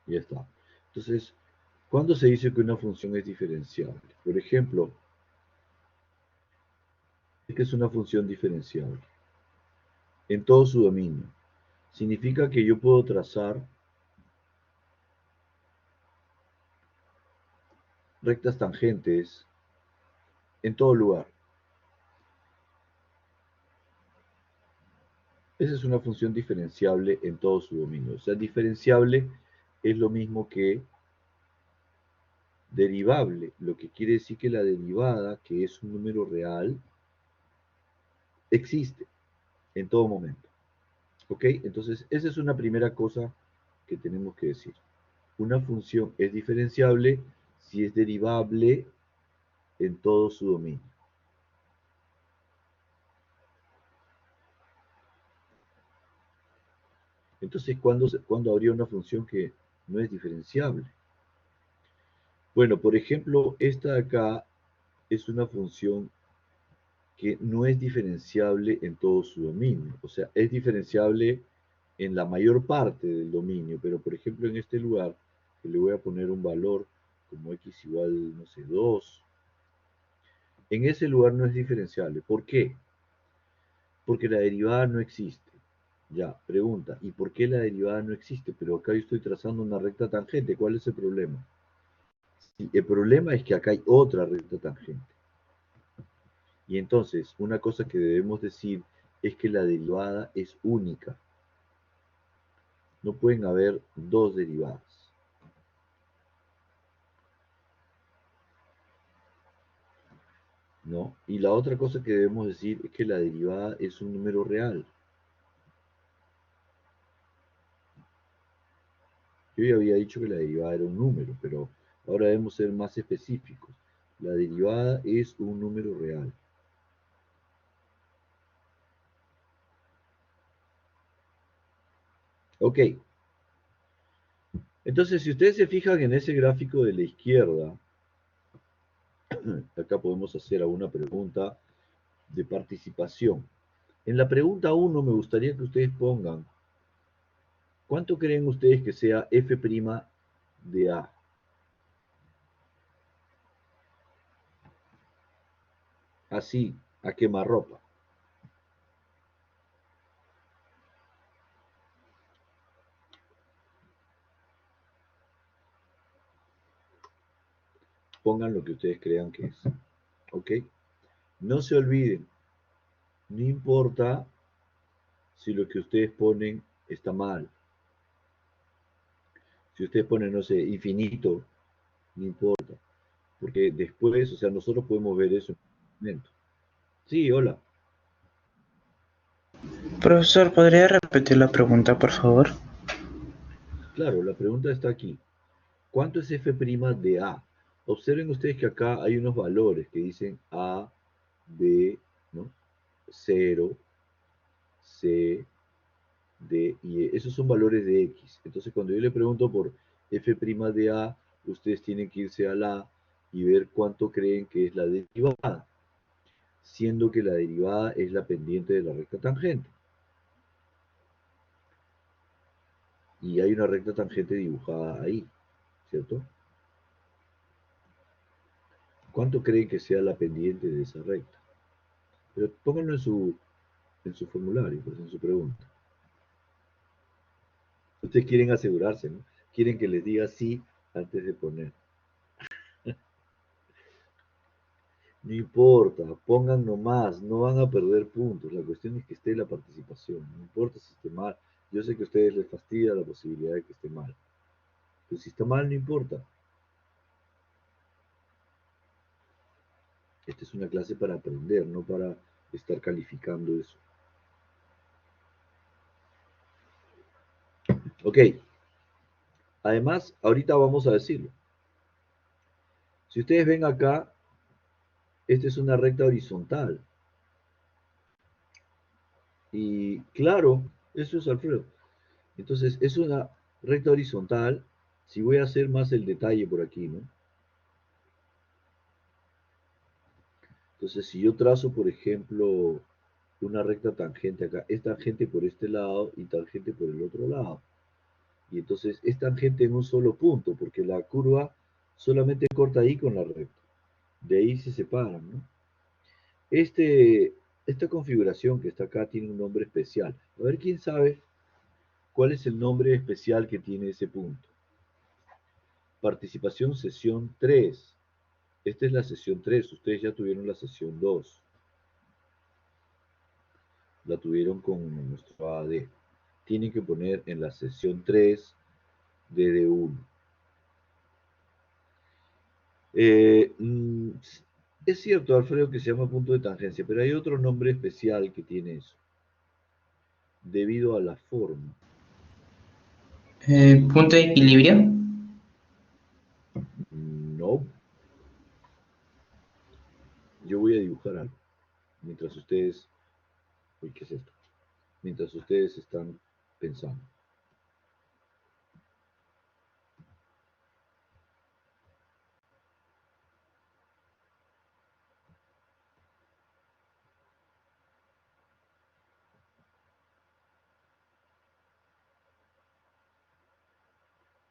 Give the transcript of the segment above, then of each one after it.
Ya está. Entonces, ¿cuándo se dice que una función es diferenciable? Por ejemplo, ¿qué es una función diferenciable? En todo su dominio. Significa que yo puedo trazar rectas tangentes en todo lugar. Esa es una función diferenciable en todo su dominio. O sea, diferenciable es lo mismo que derivable, lo que quiere decir que la derivada, que es un número real, existe en todo momento. ¿Ok? Entonces, esa es una primera cosa que tenemos que decir. Una función es diferenciable si es derivable en todo su dominio. Entonces, ¿cuándo habría una función que no es diferenciable? Bueno, por ejemplo, esta de acá es una función que no es diferenciable en todo su dominio. O sea, es diferenciable en la mayor parte del dominio, pero por ejemplo en este lugar, que le voy a poner un valor como x igual, no sé, 2, en ese lugar no es diferenciable. ¿Por qué? Porque la derivada no existe. Ya, pregunta, ¿y por qué la derivada no existe? Pero acá yo estoy trazando una recta tangente, ¿cuál es el problema? Sí, el problema es que acá hay otra recta tangente. Y entonces, una cosa que debemos decir es que la derivada es única. No pueden haber dos derivadas. ¿No? Y la otra cosa que debemos decir es que la derivada es un número real. Yo ya había dicho que la derivada era un número, pero ahora debemos ser más específicos. La derivada es un número real. Ok, entonces si ustedes se fijan en ese gráfico de la izquierda, acá podemos hacer alguna pregunta de participación. En la pregunta 1 me gustaría que ustedes pongan, ¿cuánto creen ustedes que sea f' de A? Así, a quemarropa. Pongan lo que ustedes crean que es. ¿Ok? No se olviden, no importa si lo que ustedes ponen está mal. Si ustedes ponen, no sé, infinito, no importa. Porque después, o sea, nosotros podemos ver eso en un momento. Sí, hola. Profesor, ¿podría repetir la pregunta, por favor? Claro, la pregunta está aquí. ¿Cuánto es f' de A? Observen ustedes que acá hay unos valores que dicen A, B, ¿no? 0, C, D y E. Esos son valores de X. Entonces, cuando yo le pregunto por f' de A, ustedes tienen que irse a la y ver cuánto creen que es la derivada, siendo que la derivada es la pendiente de la recta tangente. Y hay una recta tangente dibujada ahí, ¿cierto? ¿Cuánto creen que sea la pendiente de esa recta? Pero pónganlo en su formulario, pues en su pregunta. Ustedes quieren asegurarse, ¿no? Quieren que les diga sí antes de poner. No importa, pongan nomás, no van a perder puntos. La cuestión es que esté la participación. No importa si esté mal. Yo sé que a ustedes les fastidia la posibilidad de que esté mal. Pero si está mal, no importa. Esta es una clase para aprender, no para estar calificando eso. Ok, además, ahorita vamos a decirlo. Si ustedes ven acá, esta es una recta horizontal. Y claro, eso es Alfredo. Entonces, es una recta horizontal. Si voy a hacer más el detalle por aquí, ¿no? Entonces, si yo trazo, por ejemplo, una recta tangente acá, es tangente por este lado y tangente por el otro lado. Y entonces es tangente en un solo punto, porque la curva solamente corta ahí con la recta. De ahí se separan, ¿no? Esta configuración que está acá tiene un nombre especial. A ver, ¿quién sabe cuál es el nombre especial que tiene ese punto? Participación sesión 3. Esta es la sesión 3. Ustedes ya tuvieron la sesión 2. La tuvieron con nuestro AD. Tienen que poner en la sesión 3 DD1. Es cierto, Alfredo, que se llama punto de tangencia, pero hay otro nombre especial que tiene eso, debido a la forma. ¿Punto de equilibrio? No, yo voy a dibujar algo, mientras ustedes, uy, ¿qué es esto? Mientras ustedes están pensando.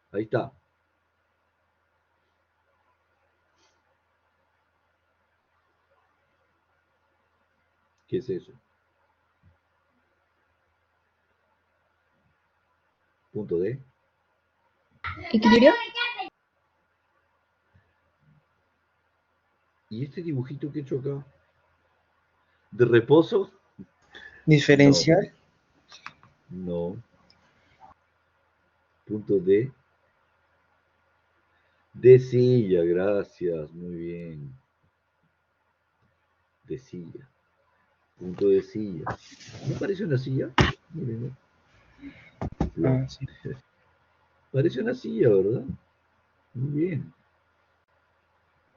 Ahí está. ¿Qué es eso? Punto D. ¿Equilibrio? ¿Y este dibujito que he hecho acá? ¿De reposo? No, ¿Diferencial? no. Punto D. De silla, gracias, muy bien. De silla. Punto de silla. ¿No parece una silla? Miren, ¿no? Ah, sí. Parece una silla, ¿verdad? Muy bien.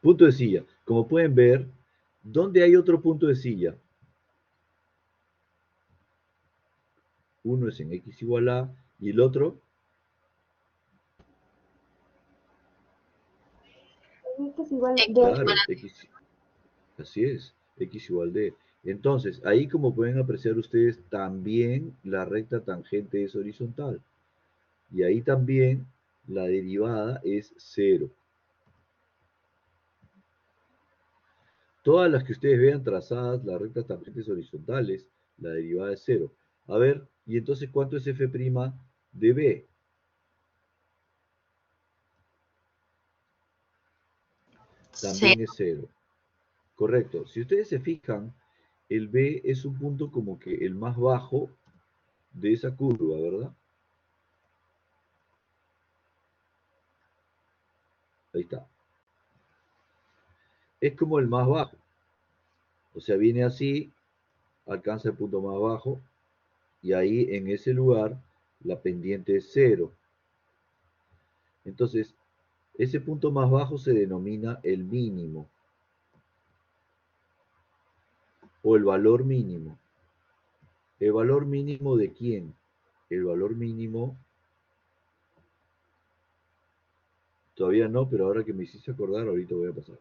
Punto de silla. Como pueden ver, ¿dónde hay otro punto de silla? Uno es en x igual a y el otro, X igual de claro, x, así es, x igual d. Entonces, ahí como pueden apreciar ustedes, también la recta tangente es horizontal. Y ahí también la derivada es cero. Todas las que ustedes vean trazadas, las rectas tangentes horizontales, la derivada es cero. A ver, ¿y entonces cuánto es f' de b? También es cero. Correcto. Si ustedes se fijan, el B es un punto como que el más bajo de esa curva, ¿verdad? Ahí está. Es como el más bajo. O sea, viene así, alcanza el punto más bajo, y ahí en ese lugar la pendiente es cero. Entonces, ese punto más bajo se denomina el mínimo, o el valor mínimo. ¿El valor mínimo de quién? El valor mínimo, todavía no, pero ahora que me hiciste acordar, ahorita voy a pasar.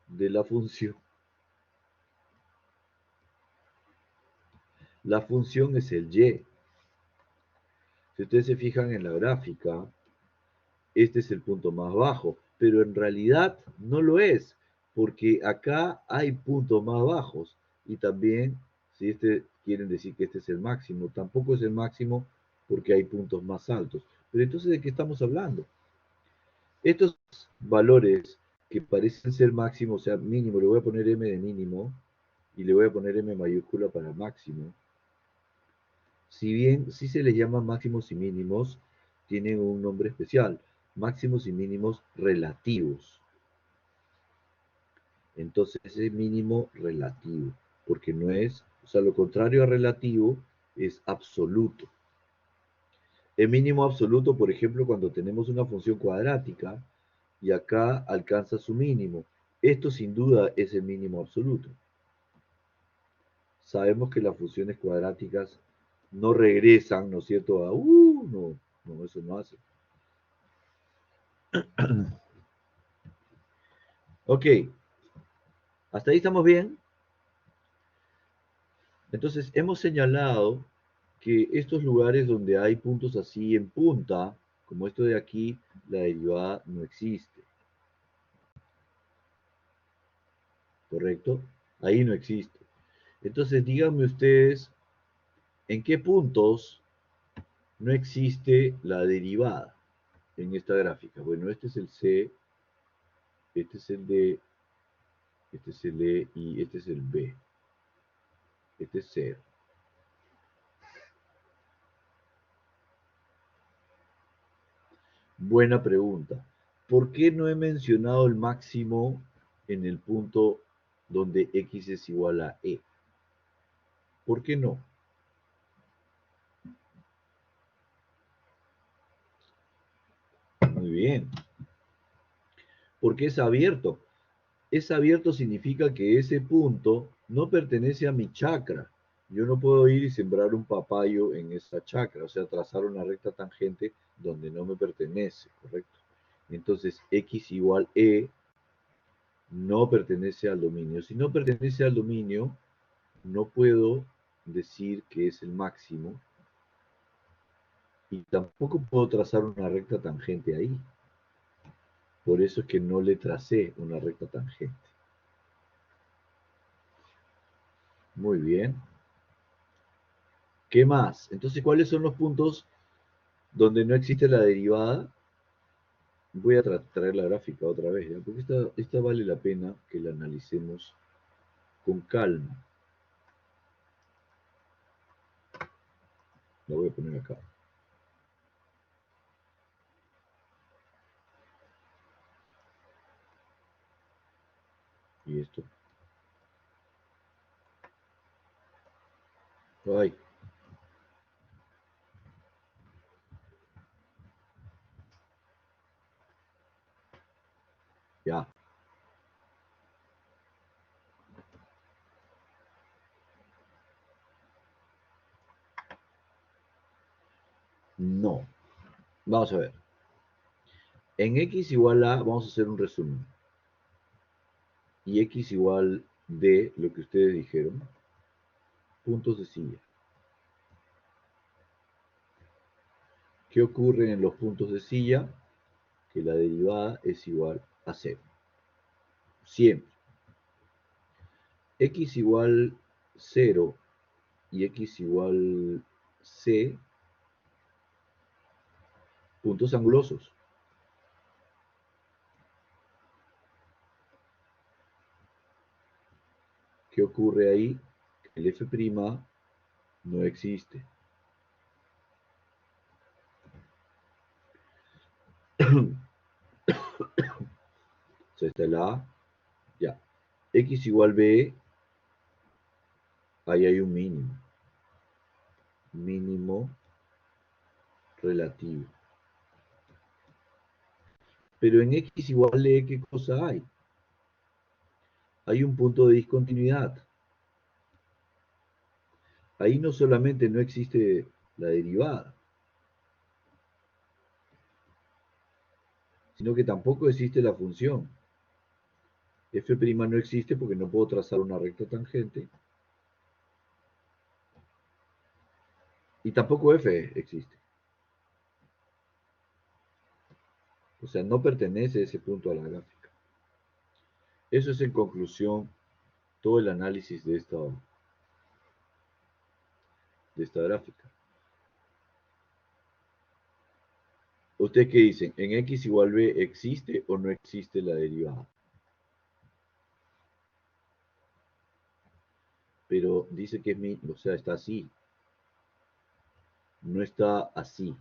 De la función. La función es el y. Si ustedes se fijan en la gráfica, este es el punto más bajo, pero en realidad no lo es, porque acá hay puntos más bajos y también, si este quieren decir que este es el máximo, tampoco es el máximo porque hay puntos más altos. Pero entonces, ¿de qué estamos hablando? Estos valores que parecen ser máximos, o sea, mínimo, le voy a poner m de mínimo y le voy a poner m mayúscula para máximo. Si bien sí se les llama máximos y mínimos, tienen un nombre especial, máximos y mínimos relativos. Entonces es mínimo relativo, porque no es, o sea, lo contrario a relativo es absoluto. El mínimo absoluto, por ejemplo, cuando tenemos una función cuadrática y acá alcanza su mínimo. Esto sin duda es el mínimo absoluto. Sabemos que las funciones cuadráticas no regresan, ¿no es cierto? No, eso no hace. Ok, hasta ahí estamos bien. Entonces, hemos señalado que estos lugares donde hay puntos así en punta, Como esto de aquí, la derivada no existe. ¿Correcto? Ahí no existe. Entonces, díganme ustedes, ¿en qué puntos no existe la derivada en esta gráfica? Bueno, este es el C, este es el D, este es el E y este es el B. Este es 0. Buena pregunta. ¿Por qué no he mencionado el máximo en el punto donde x es igual a e? ¿Por qué no? Muy bien. Porque es abierto. Es abierto significa que ese punto no pertenece a mi chakra. Yo no puedo ir y sembrar un papayo en esa chakra, o sea, trazar una recta tangente donde no me pertenece, ¿correcto? Entonces, x igual e no pertenece al dominio. Si no pertenece al dominio, no puedo decir que es el máximo y tampoco puedo trazar una recta tangente ahí. Por eso es que no le tracé una recta tangente. Muy bien. ¿Qué más? Entonces, ¿cuáles son los puntos donde no existe la derivada? Voy a traer la gráfica otra vez, ¿ya? Porque esta vale la pena que la analicemos con calma. La voy a poner acá. Y esto. Ay. Ya. No. Vamos a ver. En x igual a, vamos a hacer un resumen. Y x igual d, lo que ustedes dijeron, puntos de silla. ¿Qué ocurre en los puntos de silla? Que la derivada es igual a 0. Siempre. X igual 0 y x igual c, puntos angulosos. ¿Qué ocurre ahí? El f' no existe. O sea, está la A, ya. X igual b, ahí hay un mínimo. Mínimo relativo. Pero en x igual e, ¿qué cosa hay? Hay un punto de discontinuidad. Ahí no solamente no existe la derivada, sino que tampoco existe la función. F' no existe porque no puedo trazar una recta tangente. Y tampoco f existe. O sea, no pertenece ese punto a la gráfica. Eso es en conclusión todo el análisis de esta gráfica. ¿Ustedes qué dicen? ¿En x igual b existe o no existe la derivada? Pero dice que es o sea, está así. No está así.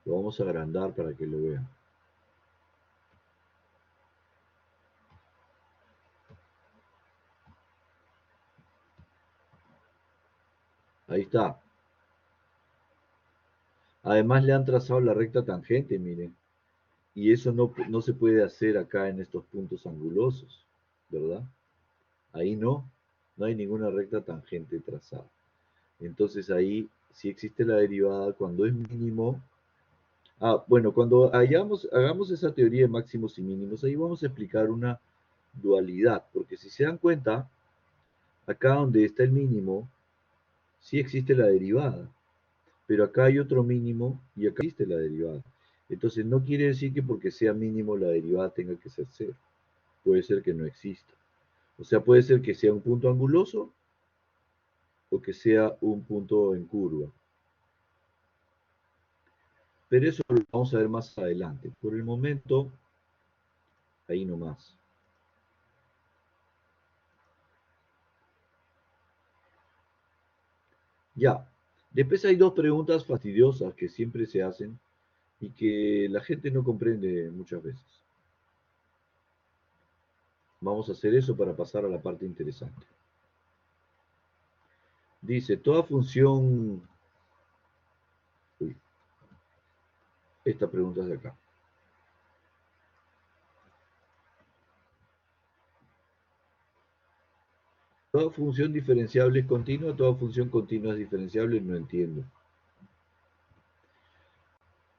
Lo vamos a agrandar para que lo vean. Ahí está. Además le han trazado la recta tangente, miren. Y eso no se puede hacer acá en estos puntos angulosos, ¿verdad? Ahí no hay ninguna recta tangente trazada. Entonces ahí sí existe la derivada cuando es mínimo. Bueno, cuando hagamos esa teoría de máximos y mínimos, ahí vamos a explicar una dualidad, porque si se dan cuenta, acá donde está el mínimo, sí existe la derivada, pero acá hay otro mínimo y acá existe la derivada. Entonces no quiere decir que porque sea mínimo la derivada tenga que ser cero. Puede ser que no exista. O sea, puede ser que sea un punto anguloso o que sea un punto en curva. Pero eso lo vamos a ver más adelante. Por el momento, ahí nomás. Ya. Después hay dos preguntas fastidiosas que siempre se hacen y que la gente no comprende muchas veces. Vamos a hacer eso para pasar a la parte interesante. Dice, toda función... Uy, esta pregunta es de acá. Toda función diferenciable es continua, toda función continua es diferenciable, no entiendo.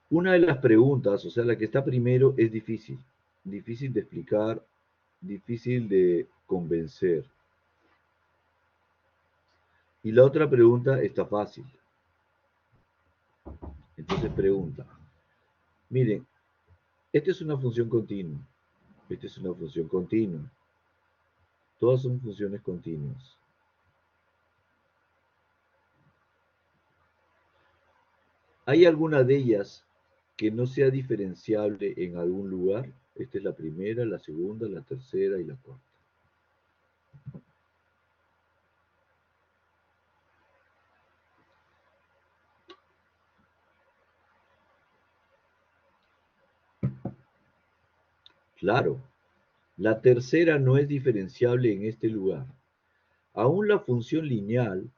Una de las preguntas, o sea, la que está primero, es difícil. Difícil de explicar, difícil de convencer. Y la otra pregunta está fácil. Entonces pregunta, miren, esta es una función continua, esta es una función continua. Todas son funciones continuas. ¿Hay alguna de ellas que no sea diferenciable en algún lugar? Esta es la primera, la segunda, la tercera y la cuarta. Claro, la tercera no es diferenciable en este lugar. Aún la función lineal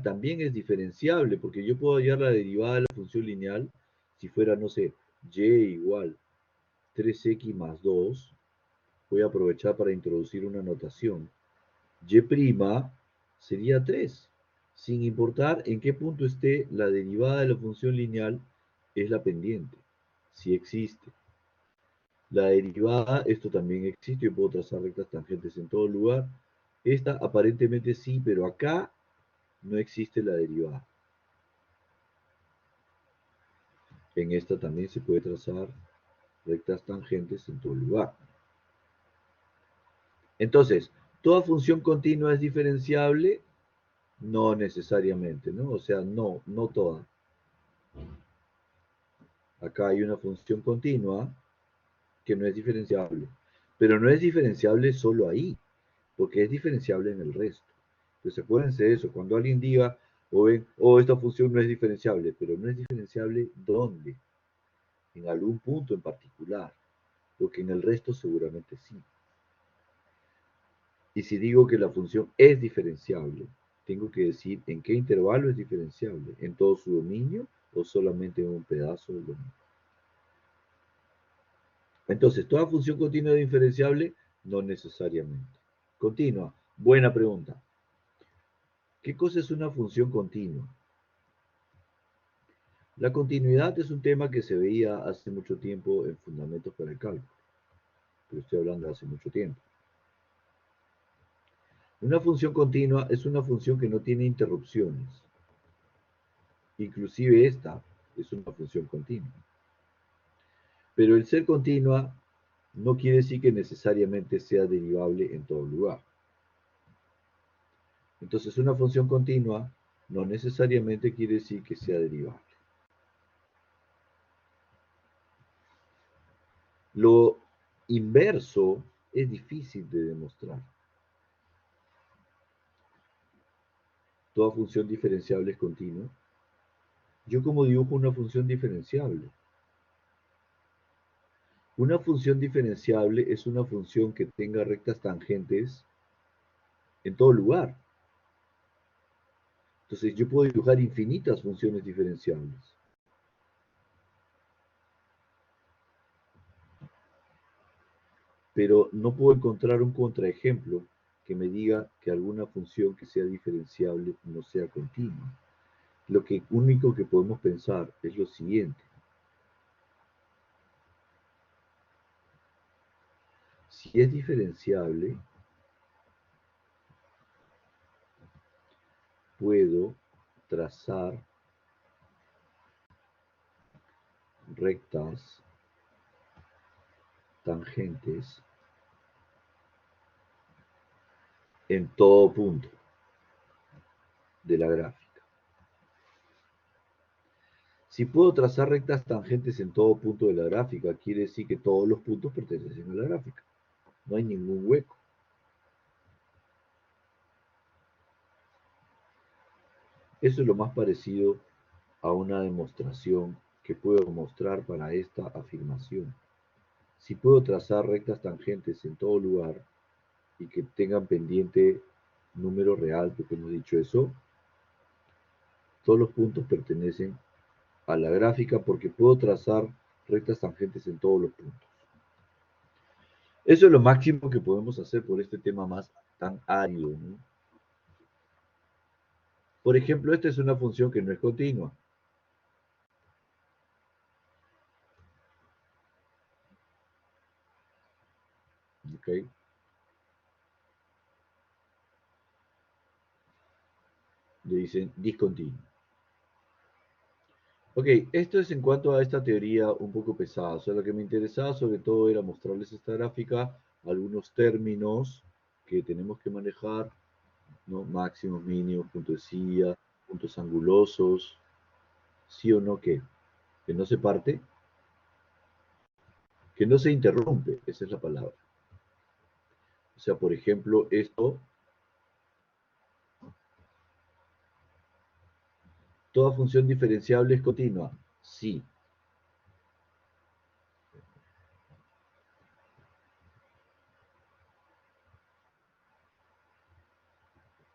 también es diferenciable, porque yo puedo hallar la derivada de la función lineal si fuera, no sé, y igual 3x más 2. Voy a aprovechar para introducir una notación. Y' sería 3, sin importar en qué punto esté la derivada de la función lineal, es la pendiente, si existe. La derivada, esto también existe, yo puedo trazar rectas tangentes en todo lugar. Esta aparentemente sí, pero acá no existe la derivada. En esta también se puede trazar rectas tangentes en todo lugar. Entonces, ¿toda función continua es diferenciable? No necesariamente, ¿no? O sea, no toda. Acá hay una función continua que no es diferenciable, pero no es diferenciable solo ahí, porque es diferenciable en el resto. Entonces acuérdense de eso, cuando alguien diga o ven, oh, esta función no es diferenciable, pero no es diferenciable ¿dónde? En algún punto en particular, porque en el resto seguramente sí. Y si digo que la función es diferenciable, tengo que decir en qué intervalo es diferenciable, en todo su dominio o solamente en un pedazo del dominio. Entonces, ¿toda función continua es diferenciable? No necesariamente. Continua. Buena pregunta. ¿Qué cosa es una función continua? La continuidad es un tema que se veía hace mucho tiempo en Fundamentos para el Cálculo, pero estoy hablando de hace mucho tiempo. Una función continua es una función que no tiene interrupciones. Inclusive esta es una función continua. Pero el ser continua no quiere decir que necesariamente sea derivable en todo lugar. Entonces, una función continua no necesariamente quiere decir que sea derivable. Lo inverso es difícil de demostrar. Toda función diferenciable es continua. Yo como dibujo una función diferenciable. Una función diferenciable es una función que tenga rectas tangentes en todo lugar. Entonces yo puedo dibujar infinitas funciones diferenciables. Pero no puedo encontrar un contraejemplo que me diga que alguna función que sea diferenciable no sea continua. Lo único que podemos pensar es lo siguiente. Si es diferenciable, puedo trazar rectas tangentes en todo punto de la gráfica. Si puedo trazar rectas tangentes en todo punto de la gráfica, quiere decir que todos los puntos pertenecen a la gráfica. No hay ningún hueco. Eso es lo más parecido a una demostración que puedo mostrar para esta afirmación. Si puedo trazar rectas tangentes en todo lugar y que tengan pendiente número real, porque hemos dicho eso, todos los puntos pertenecen a la gráfica porque puedo trazar rectas tangentes en todos los puntos. Eso es lo máximo que podemos hacer por este tema más tan árido, ¿no? Por ejemplo, esta es una función que no es continua. ¿Ok? Le dicen discontinuo. Ok, esto es en cuanto a esta teoría un poco pesada. O sea, lo que me interesaba sobre todo era mostrarles esta gráfica, algunos términos que tenemos que manejar, ¿no? Máximos, mínimos, puntos de silla, puntos angulosos, sí o no que no se parte, que no se interrumpe, esa es la palabra. O sea, por ejemplo, esto, ¿toda función diferenciable es continua? Sí.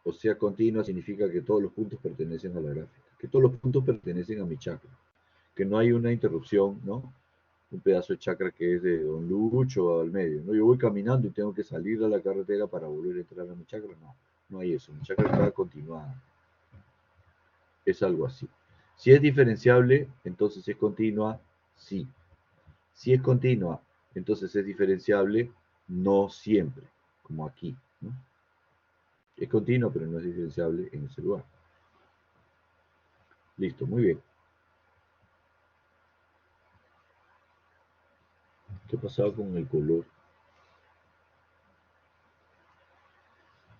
O sea, continua significa que todos los puntos pertenecen a la gráfica, que todos los puntos pertenecen a mi chakra, que no hay una interrupción, ¿no? Un pedazo de chakra que es de Don Lucho al medio, ¿no? Yo voy caminando y tengo que salir a la carretera para volver a entrar a mi chakra, no, no hay eso, mi chakra está continuada, es algo así. Si es diferenciable, entonces es continua, sí. Si es continua, entonces es diferenciable, no siempre, como aquí, ¿no? Es continua, pero no es diferenciable en ese lugar. Listo, muy bien. ¿Qué pasaba con el color?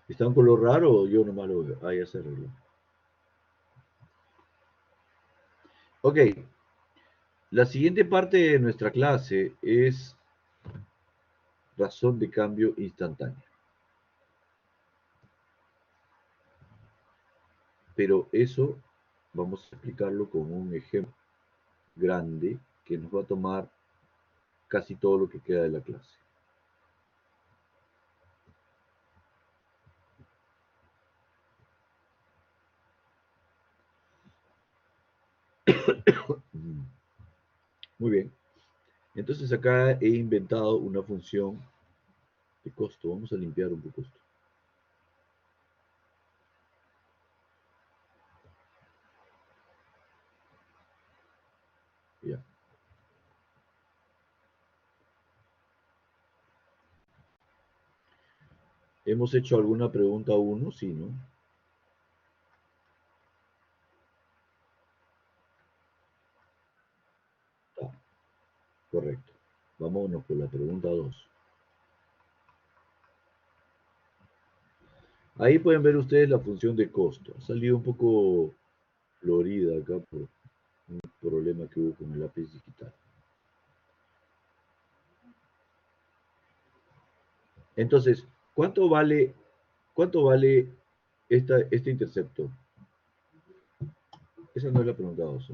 ¿Está un color raro o yo nomás lo veo? Ah, ya se arregló. Ok, la siguiente parte de nuestra clase es razón de cambio instantánea. Pero eso vamos a explicarlo con un ejemplo grande que nos va a tomar casi todo lo que queda de la clase. Muy bien. Entonces acá he inventado una función de costo. Vamos a limpiar un poco esto. Ya. ¿Hemos hecho alguna pregunta a uno? Sí, ¿no? Está. Correcto. Vámonos con la pregunta 2. Ahí pueden ver ustedes la función de costo. Ha salido un poco florida acá por un problema que hubo con el lápiz digital. Entonces, ¿cuánto vale este intercepto? Esa no es la pregunta 2.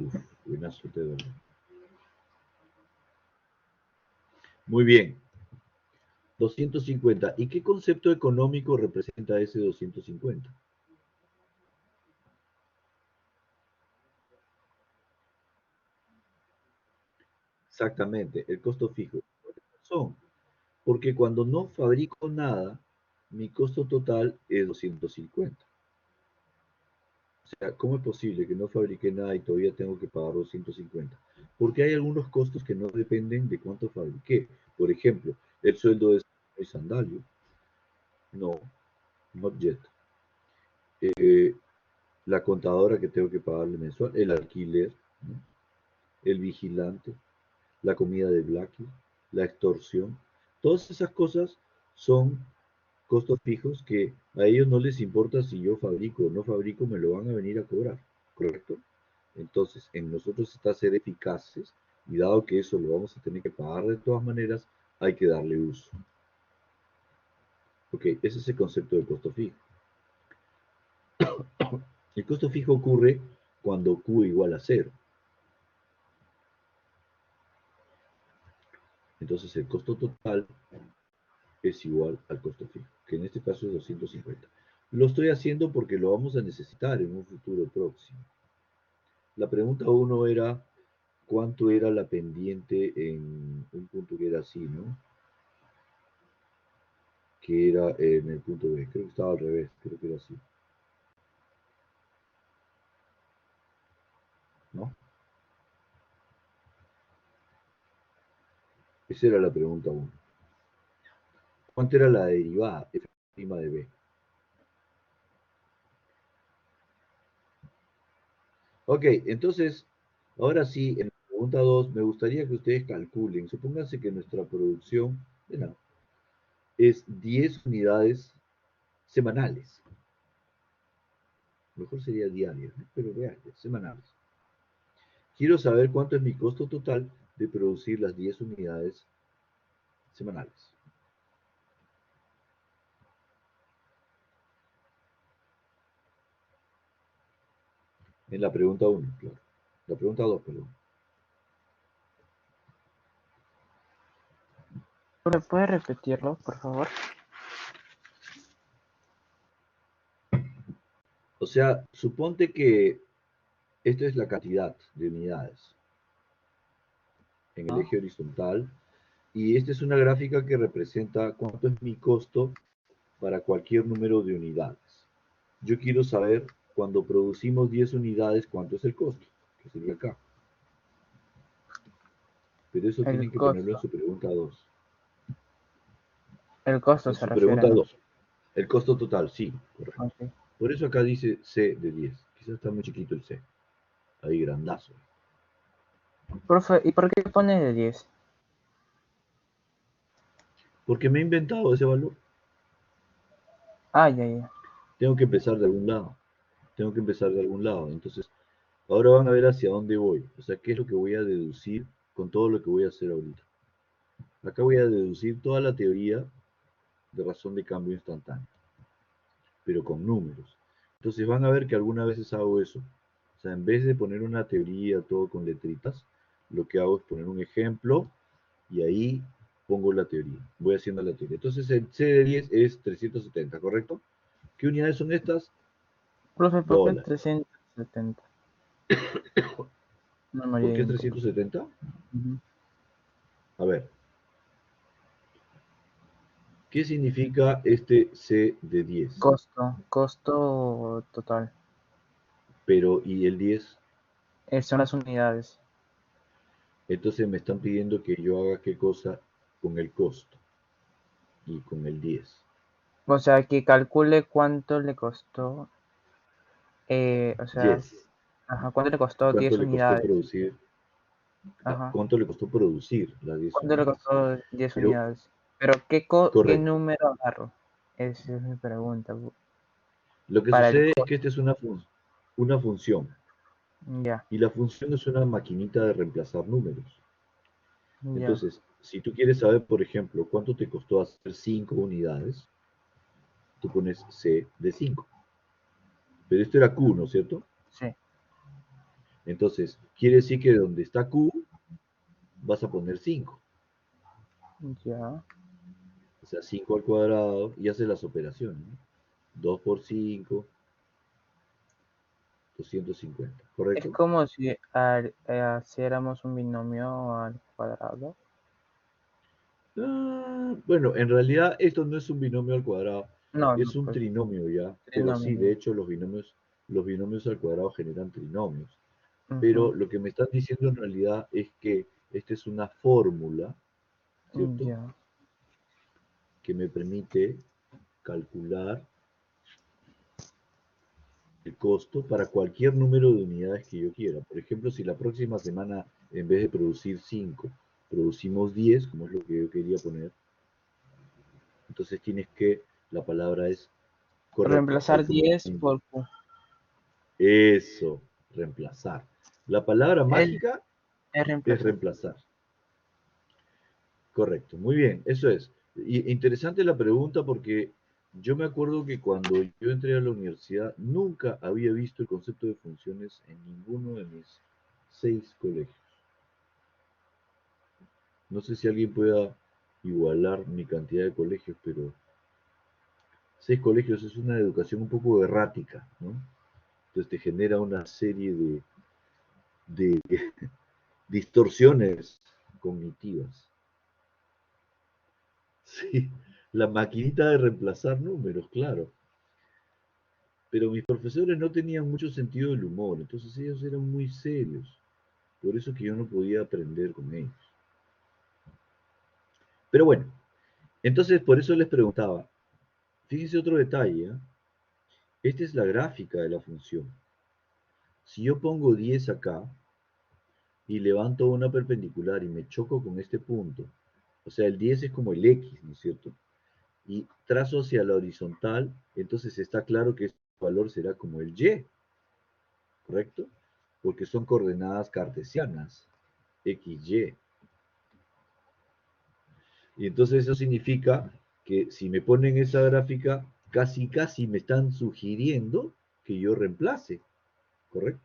Uf, buenazo te doy. Muy bien. 250. ¿Y qué concepto económico representa ese 250? Exactamente, el costo fijo. ¿Por qué razón? Porque cuando no fabrico nada, mi costo total es 250. O sea, ¿cómo es posible que no fabrique nada y todavía tengo que pagar 250? Porque hay algunos costos que no dependen de cuánto fabriqué. Por ejemplo, el sueldo de Sandalio. No, not yet. La contadora que tengo que pagarle mensual, el alquiler, ¿no? El vigilante, la comida de Blackie, la extorsión. Todas esas cosas son costos fijos que a ellos no les importa si yo fabrico o no fabrico, me lo van a venir a cobrar, ¿correcto? Entonces, en nosotros está ser eficaces y dado que eso lo vamos a tener que pagar de todas maneras, hay que darle uso. Ok, ese es el concepto de costo fijo. El costo fijo ocurre cuando Q igual a 0. Entonces el costo total es igual al costo fijo, que en este caso es 250. Lo estoy haciendo porque lo vamos a necesitar en un futuro próximo. La pregunta 1 era cuánto era la pendiente en un punto que era así, ¿no? Que era en el punto B. Creo que estaba al revés, creo que era así. ¿No? Esa era la pregunta 1. ¿Cuánto era la derivada? F' de B. Ok, entonces, ahora sí, en la pregunta 2, me gustaría que ustedes calculen. Supónganse que nuestra producción es 10 unidades semanales. Mejor sería diarias, ¿no? Pero vean, semanales. Quiero saber cuánto es mi costo total de producir las 10 unidades semanales. En la pregunta 1, claro. La pregunta 2, perdón. ¿Me puede repetirlo, por favor? O sea, suponte que esta es la cantidad de unidades en el ¿No? eje horizontal y esta es una gráfica que representa cuánto es mi costo para cualquier número de unidades. Yo quiero saber cuando producimos 10 unidades cuánto es el costo, que sería acá. Pero eso El tienen que ponerlo en costo. su pregunta 2. El costo En se su refiere, pregunta ¿no? 2. El costo total, sí, correcto. Ok. Por eso acá dice C de 10. Quizás está muy chiquito el C. Ahí grandazo. Profe, ¿y por qué pone de 10? Porque me he inventado ese valor. Ah, ya, ya. Tengo que empezar de algún lado. Tengo que empezar de algún lado. Entonces, ahora van a ver hacia dónde voy. O sea, qué es lo que voy a deducir con todo lo que voy a hacer ahorita. Acá voy a deducir toda la teoría de razón de cambio instantáneo, pero con números. Entonces van a ver que algunas veces hago eso. O sea, en vez de poner una teoría todo con letritas, lo que hago es poner un ejemplo y ahí pongo la teoría. Voy haciendo la teoría. Entonces el C de 10 es 370, ¿correcto? ¿Qué unidades son estas? Profe, ¿por qué Dólares. 370? No me ¿Por olvidé qué un poco. 370? Ujú. A ver, ¿qué significa este C de 10? Costo total. Pero, ¿y el 10? Son las unidades. Entonces me están pidiendo que yo haga qué cosa con el costo y con el 10. O sea, que calcule cuánto le costó, o sea, Yes. ajá, cuánto le costó ¿Cuánto 10 le costó unidades. producir? Ajá, ¿Cuánto le costó producir las 10 cuánto le unidades? costó 10 Pero, unidades. Pero, ¿qué correcto. número agarro? Esa es mi pregunta. Lo que Para el sucede es que esta es una función ya, y la función es una maquinita de reemplazar números. ya, Entonces, si tú quieres saber, por ejemplo, cuánto te costó hacer 5 unidades, tú pones C de 5. Pero esto era Q, ¿no es cierto? sí, Entonces, quiere decir que donde está Q, vas a poner 5. ya. O sea, 5 al cuadrado y haces las operaciones, ¿no? 2 por 5, 250, Es ¿correcto? como si hiciéramos un binomio al cuadrado. Bueno, en realidad esto no es un binomio al cuadrado, No, no, es un pues, trinomio ya, pero sí, de trinomio. hecho los binomios al cuadrado generan trinomios. Pero Ujú, lo que me están diciendo en realidad es que esta es una fórmula, ¿cierto? ya, Que me permite calcular el costo para cualquier número de unidades que yo quiera. Por ejemplo, si la próxima semana, en vez de producir 5, producimos 10, como es lo que yo quería poner, entonces tienes que, la palabra es correcto, Reemplazar 10 por Q. eso, reemplazar. La palabra El mágica es es reemplazar. reemplazar. Correcto, muy bien, eso es. Y interesante la pregunta porque yo me acuerdo que cuando yo entré a la universidad nunca había visto el concepto de funciones en ninguno de mis 6 colegios. No sé si alguien pueda igualar mi cantidad de colegios, pero 6 colegios es una educación un poco errática, ¿no? Entonces te genera una serie de distorsiones cognitivas. Sí, la maquinita de reemplazar números, claro. Pero mis profesores no tenían mucho sentido del humor, entonces ellos eran muy serios. Por eso que yo no podía aprender con ellos. Pero bueno, entonces por eso les preguntaba, fíjense otro detalle, ¿eh? Esta es la gráfica de la función. Si yo pongo 10 acá y levanto una perpendicular y me choco con este punto, o sea, el 10 es como el X, ¿no es cierto? Y trazo hacia la horizontal, entonces está claro que este valor será como el Y, ¿correcto? Porque son coordenadas cartesianas, X, Y. Y entonces eso significa que si me ponen esa gráfica, casi me están sugiriendo que yo reemplace, ¿correcto?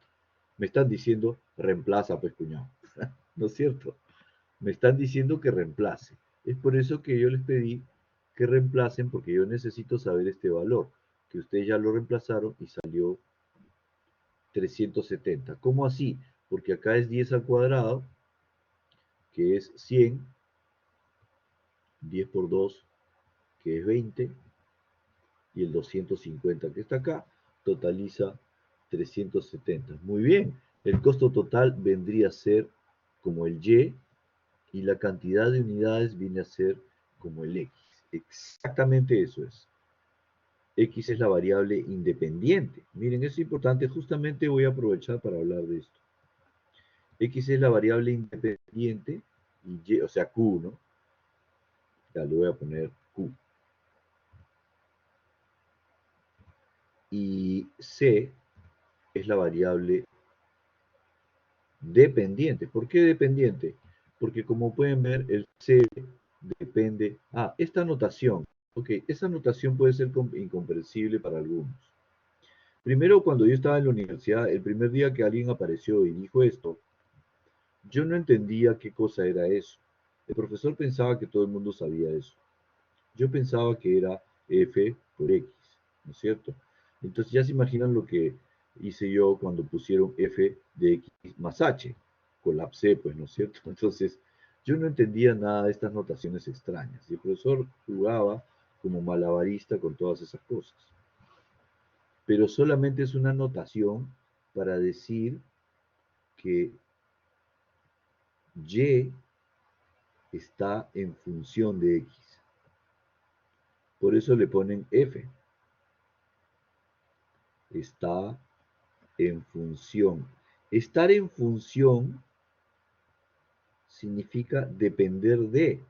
Me están diciendo, reemplaza, pues cuñado. ¿No es cierto? Me están diciendo que reemplace. Es por eso que yo les pedí que reemplacen, porque yo necesito saber este valor, que ustedes ya lo reemplazaron y salió 370. ¿Cómo así? Porque acá es 10 al cuadrado, que es 100, 10 por 2, que es 20, y el 250 que está acá, totaliza 370. Muy bien, el costo total vendría a ser como el y la cantidad de unidades viene a ser como el X. Exactamente eso es. X es la variable independiente. Miren, eso es importante, justamente voy a aprovechar para hablar de esto. X es la variable independiente y Y, o sea, Q, ¿no? Ya le voy a poner Q. Y C es la variable dependiente. ¿Por qué dependiente? Porque como pueden ver, el C depende. Ah, esta notación. Ok, esa notación puede ser incomprensible para algunos. Primero, cuando yo estaba en la universidad, el primer día que alguien apareció y dijo esto, yo no entendía qué cosa era eso. El profesor pensaba que todo el mundo sabía eso. Yo pensaba que era F por X, ¿no es cierto? Entonces ya se imaginan lo que hice yo cuando pusieron F de X más H. Colapsé, pues, ¿no es cierto? Entonces yo no entendía nada de estas notaciones extrañas. Y el profesor jugaba como malabarista con todas esas cosas. Pero solamente es una notación para decir que Y está en función de X. Por eso le ponen F. Está en función. Estar en función significa depender de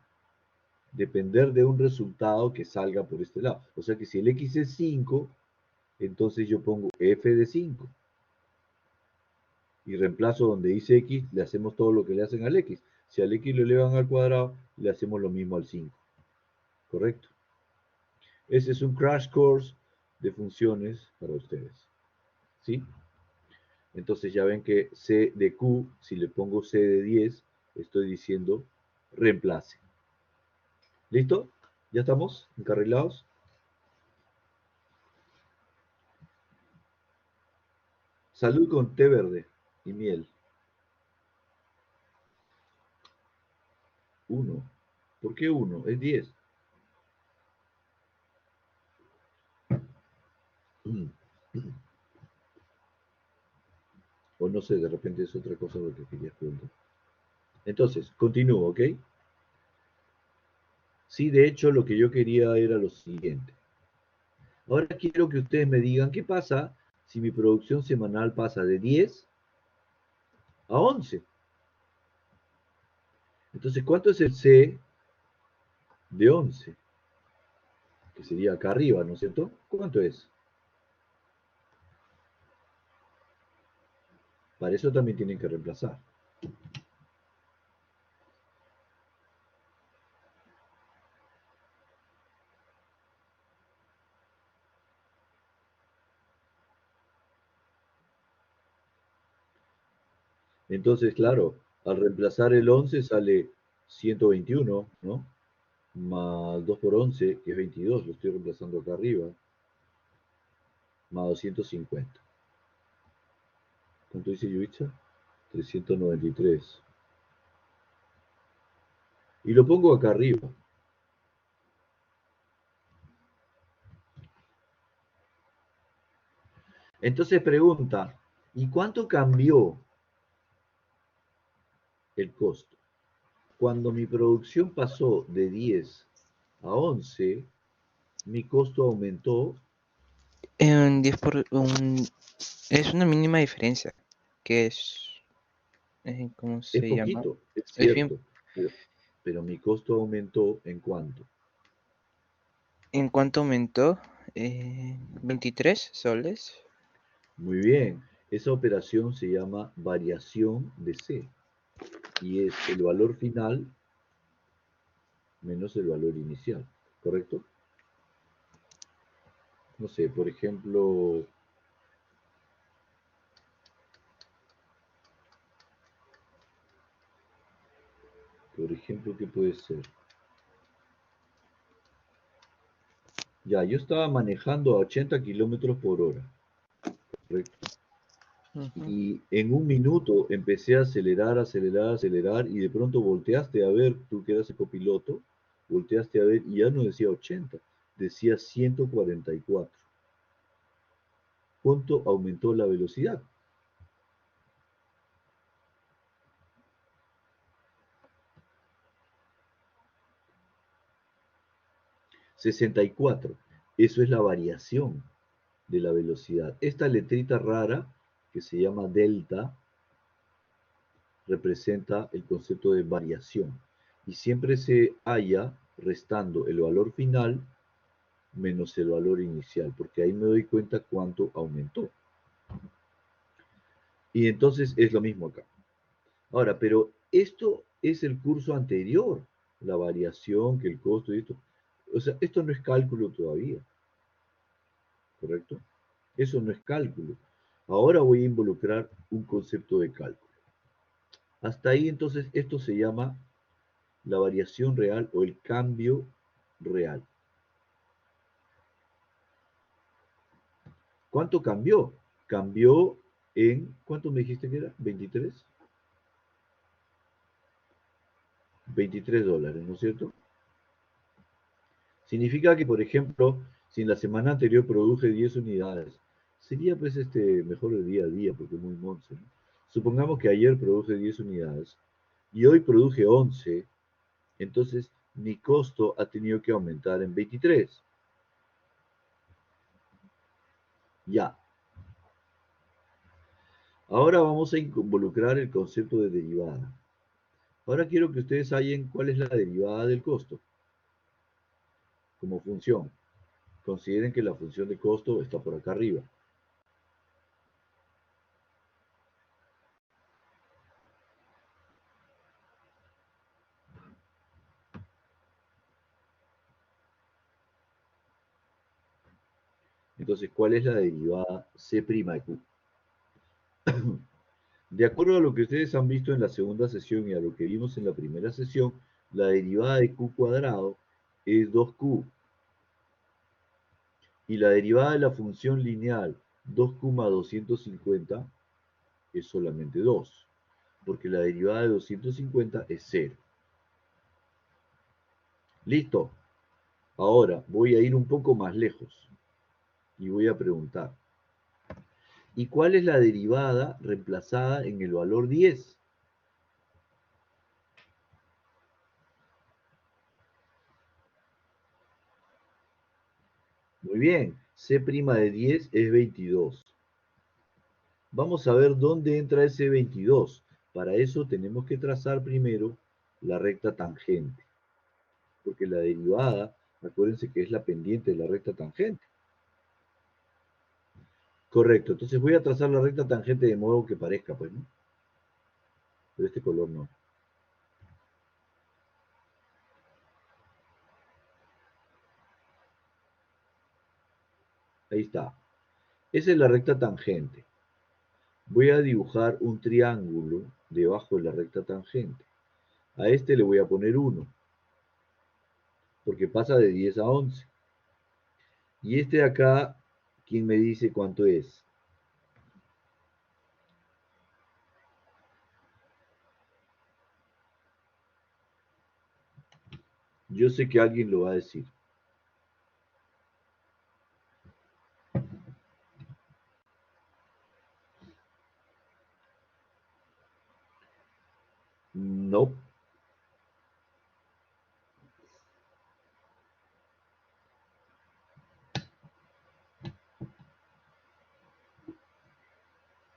un resultado que salga por este lado. O sea que si el X es 5, entonces yo pongo F de 5 y reemplazo donde dice X, le hacemos todo lo que le hacen al X. Si al X lo elevan al cuadrado, le hacemos lo mismo al 5. ¿Correcto? Ese es un crash course de funciones para ustedes. ¿Sí? Entonces ya ven que C de Q, si le pongo C de 10, estoy diciendo reemplace. ¿Listo? ¿Ya estamos encarrilados? Salud con té verde y miel. 1. ¿Por qué 1? Es 10. O no sé, de repente es otra cosa lo que querías preguntar. Entonces, continúo, ¿ok? Sí, de hecho, lo que yo quería era lo siguiente. Ahora quiero que ustedes me digan qué pasa si mi producción semanal pasa de 10 a 11. Entonces, ¿cuánto es el C de 11? Que sería acá arriba, ¿no es cierto? ¿Cuánto es? Para eso también tienen que reemplazar. Entonces, claro, al reemplazar el 11 sale 121, ¿no? Más 2 por 11, que es 22, lo estoy reemplazando acá arriba, más 250. ¿Cuánto dice Yuicha? 393. Y lo pongo acá arriba. Entonces pregunta, ¿y cuánto cambió el costo? Cuando mi producción pasó de 10 a 11, mi costo aumentó. Un 10 por es una mínima diferencia, que es, ¿cómo Es se llama? poquito, es Es bien. cierto, pero mi costo aumentó ¿en cuánto? ¿En cuánto aumentó? 23 soles. Muy bien, esa operación se llama variación de C y es el valor final menos el valor inicial, ¿correcto? No sé, por ejemplo, ¿qué puede ser? Ya, yo estaba manejando a 80 kilómetros por hora, ¿correcto? Ujú. Y en un minuto empecé a acelerar, acelerar, acelerar, y de pronto volteaste a ver, tú que eras el copiloto, volteaste a ver y ya no decía 80, decía 144. ¿Cuánto aumentó la velocidad? 64. Eso es la variación de la velocidad. Esta letrita rara, que se llama delta, representa el concepto de variación. Y siempre se halla restando el valor final menos el valor inicial, porque ahí me doy cuenta cuánto aumentó. Y entonces es lo mismo acá. Ahora, pero esto es el curso anterior, la variación, que el costo y esto. O sea, esto no es cálculo todavía, ¿correcto? Eso no es cálculo. Ahora voy a involucrar un concepto de cálculo. Hasta ahí entonces esto se llama la variación real o el cambio real. ¿Cuánto cambió? Cambió en, ¿cuánto me dijiste que era? ¿23? 23 dólares, ¿no es cierto? Significa que, por ejemplo, si en la semana anterior produje 10 unidades, sería pues mejor el día a día, porque es muy monce, ¿no? Supongamos que ayer produje 10 unidades y hoy produje 11, entonces mi costo ha tenido que aumentar en 23. Ya. Ahora vamos a involucrar el concepto de derivada. Ahora quiero que ustedes hallen cuál es la derivada del costo como función. Consideren que la función de costo está por acá arriba. Entonces, ¿cuál es la derivada C' de Q? De acuerdo a lo que ustedes han visto en la segunda sesión y a lo que vimos en la primera sesión, la derivada de Q cuadrado es 2Q. Y la derivada de la función lineal 2Q más 250 es solamente 2, porque la derivada de 250 es 0. ¿Listo? Ahora voy a ir un poco más lejos y voy a preguntar, ¿y cuál es la derivada reemplazada en el valor 10? Muy bien, C' de 10 es 22. Vamos a ver dónde entra ese 22. Para eso tenemos que trazar primero la recta tangente. Porque la derivada, acuérdense que es la pendiente de la recta tangente. Correcto, entonces voy a trazar la recta tangente de modo que parezca, pues, ¿no? Pero este color no. Ahí está. Esa es la recta tangente. Voy a dibujar un triángulo debajo de la recta tangente. A este le voy a poner 1, porque pasa de 10 a 11. Y este de acá, ¿quién me dice cuánto es? Yo sé que alguien lo va a decir. No.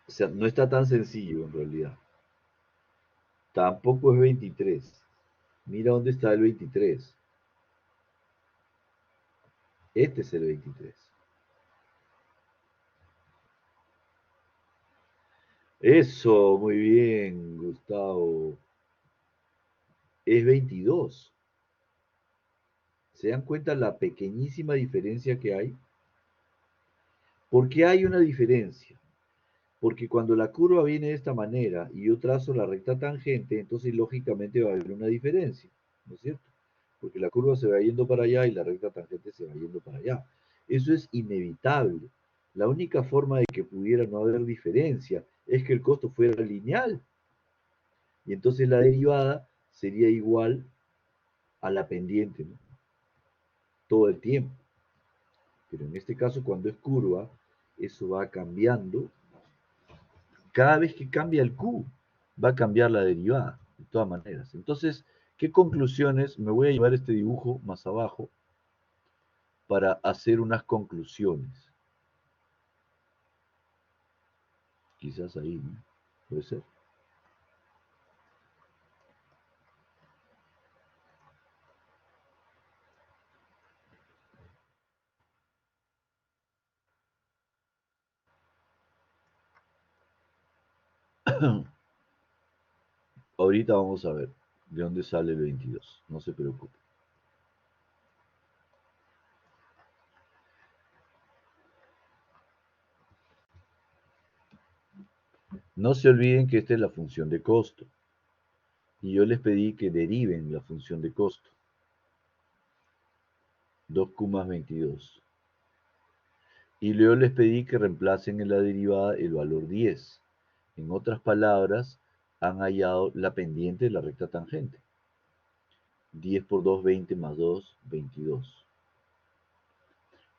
O sea, no está tan sencillo en realidad. Tampoco es 23. Mira dónde está el 23. Este es el 23. Eso, muy bien, Gustavo. Es 22. ¿Se dan cuenta la pequeñísima diferencia que hay? ¿Por qué hay una diferencia? Porque cuando la curva viene de esta manera y yo trazo la recta tangente, entonces lógicamente va a haber una diferencia, ¿no es cierto? Porque la curva se va yendo para allá y la recta tangente se va yendo para allá. Eso es inevitable. La única forma de que pudiera no haber diferencia es que el costo fuera lineal. Y entonces la derivada sería igual a la pendiente, ¿no? Todo el tiempo. Pero en este caso, cuando es curva, eso va cambiando. Cada vez que cambia el Q, va a cambiar la derivada, de todas maneras. Entonces, ¿qué conclusiones? Me voy a llevar este dibujo más abajo para hacer unas conclusiones. Quizás ahí, ¿no? Puede ser. Ahorita vamos a ver de dónde sale el 22. No se preocupe. No se olviden que esta es la función de costo. Y yo les pedí que deriven la función de costo. 2Q más 22. Y luego les pedí que reemplacen en la derivada el valor 10. En otras palabras, han hallado la pendiente de la recta tangente. 10 por 2, 20 más 2, 22.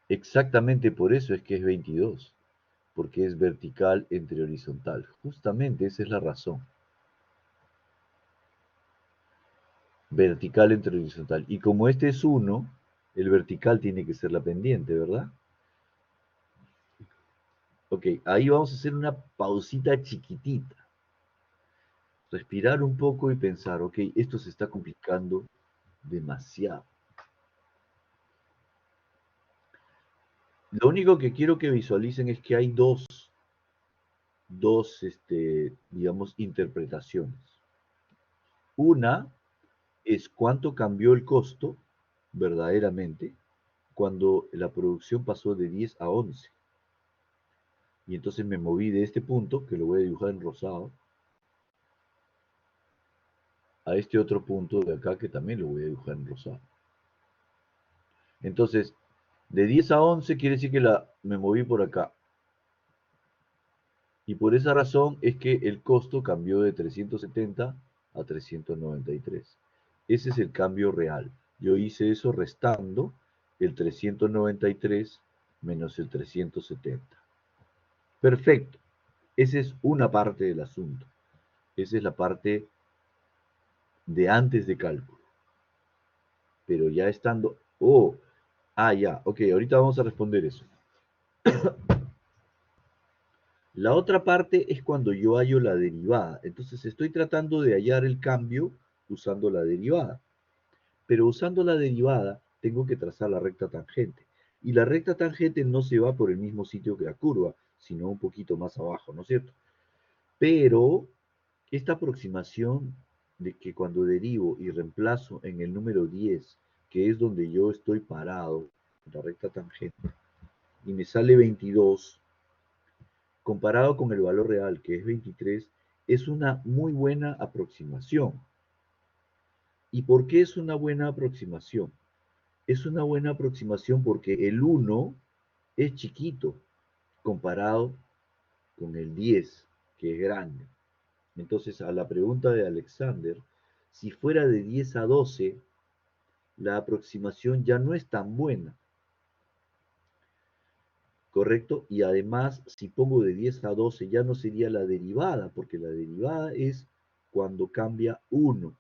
Exactamente por eso es que es 22, porque es vertical entre horizontal. Justamente esa es la razón. Vertical entre horizontal. Y como este es 1, el vertical tiene que ser la pendiente, ¿verdad? Ok, ahí vamos a hacer una pausita chiquitita. Respirar un poco y pensar, ok, esto se está complicando demasiado. Lo único que quiero que visualicen es que hay dos digamos, interpretaciones. Una es cuánto cambió el costo verdaderamente cuando la producción pasó de 10 a 11. Y entonces me moví de este punto, que lo voy a dibujar en rosado, a este otro punto de acá, que también lo voy a dibujar en rosado. Entonces, de 10 a 11 quiere decir que me moví por acá. Y por esa razón es que el costo cambió de 370 a 393. Ese es el cambio real. Yo hice eso restando el 393 menos el 370. Perfecto. Esa es una parte del asunto. Esa es la parte de antes de cálculo. Pero ya estando... ya. Ok, ahorita vamos a responder eso. La otra parte es cuando yo hallo la derivada. Entonces estoy tratando de hallar el cambio usando la derivada. Pero usando la derivada tengo que trazar la recta tangente. Y la recta tangente no se va por el mismo sitio que la curva, sino un poquito más abajo, ¿no es cierto? Pero esta aproximación de que cuando derivo y reemplazo en el número 10, que es donde yo estoy parado, la recta tangente, y me sale 22, comparado con el valor real, que es 23, es una muy buena aproximación. ¿Y por qué es una buena aproximación? Es una buena aproximación porque el 1 es chiquito comparado con el 10, que es grande. Entonces, a la pregunta de Alexander, si fuera de 10 a 12, la aproximación ya no es tan buena, ¿correcto? Y además, si pongo de 10 a 12, ya no sería la derivada, porque la derivada es cuando cambia 1,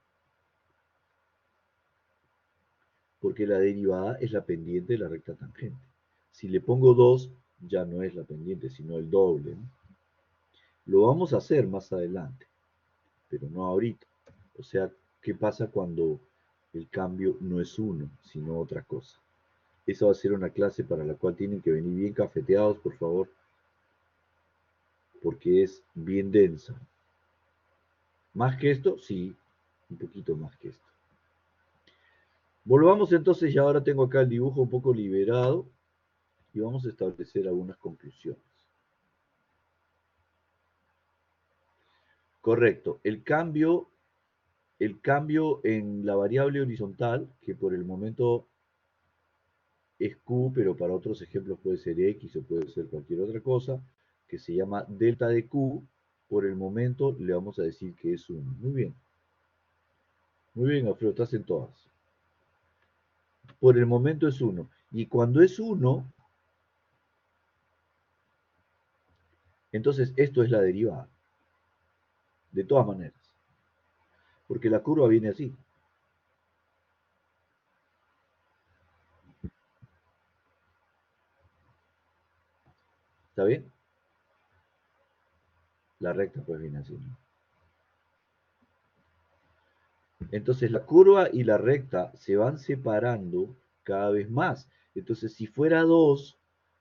porque la derivada es la pendiente de la recta tangente. Si le pongo 2, ya no es la pendiente, sino el doble, ¿no? Lo vamos a hacer más adelante, pero no ahorita. O sea, ¿qué pasa cuando el cambio no es 1, sino otra cosa? Esa va a ser una clase para la cual tienen que venir bien cafeteados, por favor, porque es bien densa. ¿Más que esto? Sí, un poquito más que esto. Volvamos entonces, ya ahora tengo acá el dibujo un poco liberado y vamos a establecer algunas conclusiones. Correcto, el cambio en la variable horizontal, que por el momento es Q, pero para otros ejemplos puede ser X o puede ser cualquier otra cosa, que se llama delta de Q, por el momento le vamos a decir que es 1. Muy bien, Alfredo, estás en todas. Por el momento es 1. Y cuando es 1, entonces esto es la derivada. De todas maneras. Porque la curva viene así. ¿Está bien? La recta pues viene así, ¿no? Entonces la curva y la recta se van separando cada vez más. Entonces si fuera 2,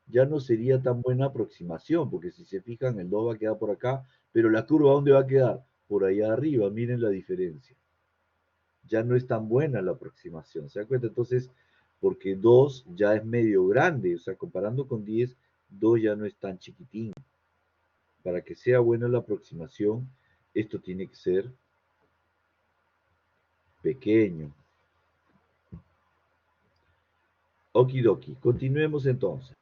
ya no sería tan buena aproximación, porque si se fijan el 2 va a quedar por acá, pero la curva ¿dónde va a quedar? Por allá arriba, miren la diferencia. Ya no es tan buena la aproximación, ¿se da cuenta? Entonces, porque 2 ya es medio grande, o sea, comparando con 10, 2 ya no es tan chiquitín. Para que sea buena la aproximación, esto tiene que ser pequeño. Okidoki, continuemos entonces.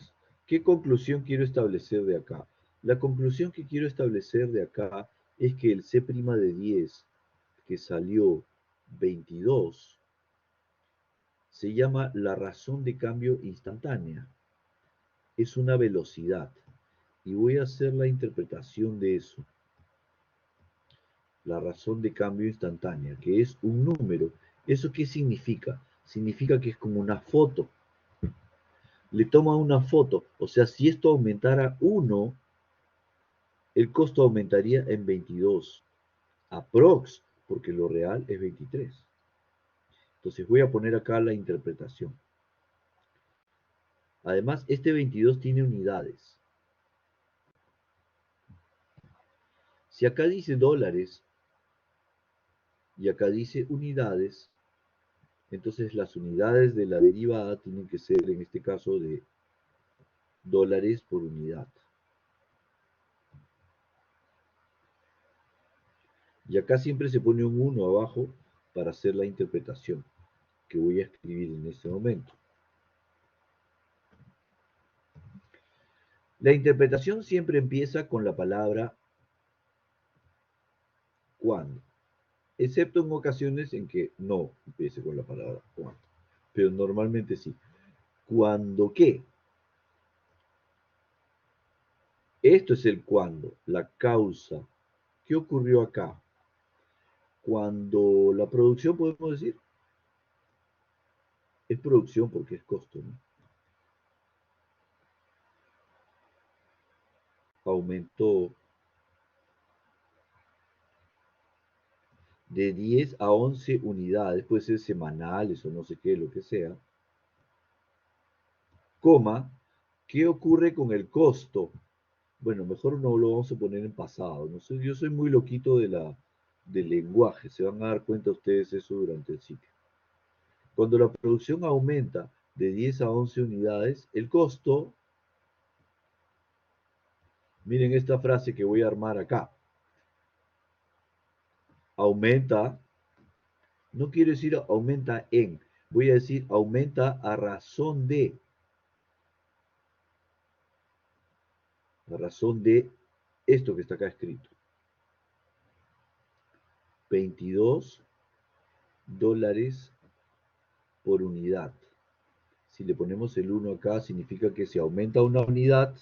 ¿Qué conclusión quiero establecer de acá? La conclusión que quiero establecer de acá es que el C' de 10, que salió 22, se llama la razón de cambio instantánea. Es una velocidad. Y voy a hacer la interpretación de eso. La razón de cambio instantánea, que es un número. ¿Eso qué significa? Significa que es como una foto. Le toma una foto. O sea, si esto aumentara 1, el costo aumentaría en 22. Aprox, porque lo real es 23. Entonces voy a poner acá la interpretación. Además, este 22 tiene unidades. Si acá dice dólares y acá dice unidades, entonces las unidades de la derivada tienen que ser, en este caso, de dólares por unidad. Y acá siempre se pone un 1 abajo para hacer la interpretación que voy a escribir en este momento. La interpretación siempre empieza con la palabra cuando, excepto en ocasiones en que no empiece con la palabra cuando, pero normalmente sí. ¿Cuándo qué? Esto es el cuándo, la causa. ¿Qué ocurrió acá? Cuando la producción, podemos decir, es producción porque es costo, ¿no? aumentó de 10 a 11 unidades, puede ser semanales o no sé qué, lo que sea, coma, ¿qué ocurre con el costo? Bueno, mejor no lo vamos a poner en pasado. No sé, yo soy muy loquito del lenguaje, se van a dar cuenta ustedes eso durante el ciclo. Cuando la producción aumenta de 10 a 11 unidades, el costo, miren esta frase que voy a armar acá, aumenta, no quiero decir aumenta en, voy a decir aumenta a razón de esto que está acá escrito. $22 por unidad. Si le ponemos el 1 acá, significa que si aumenta una unidad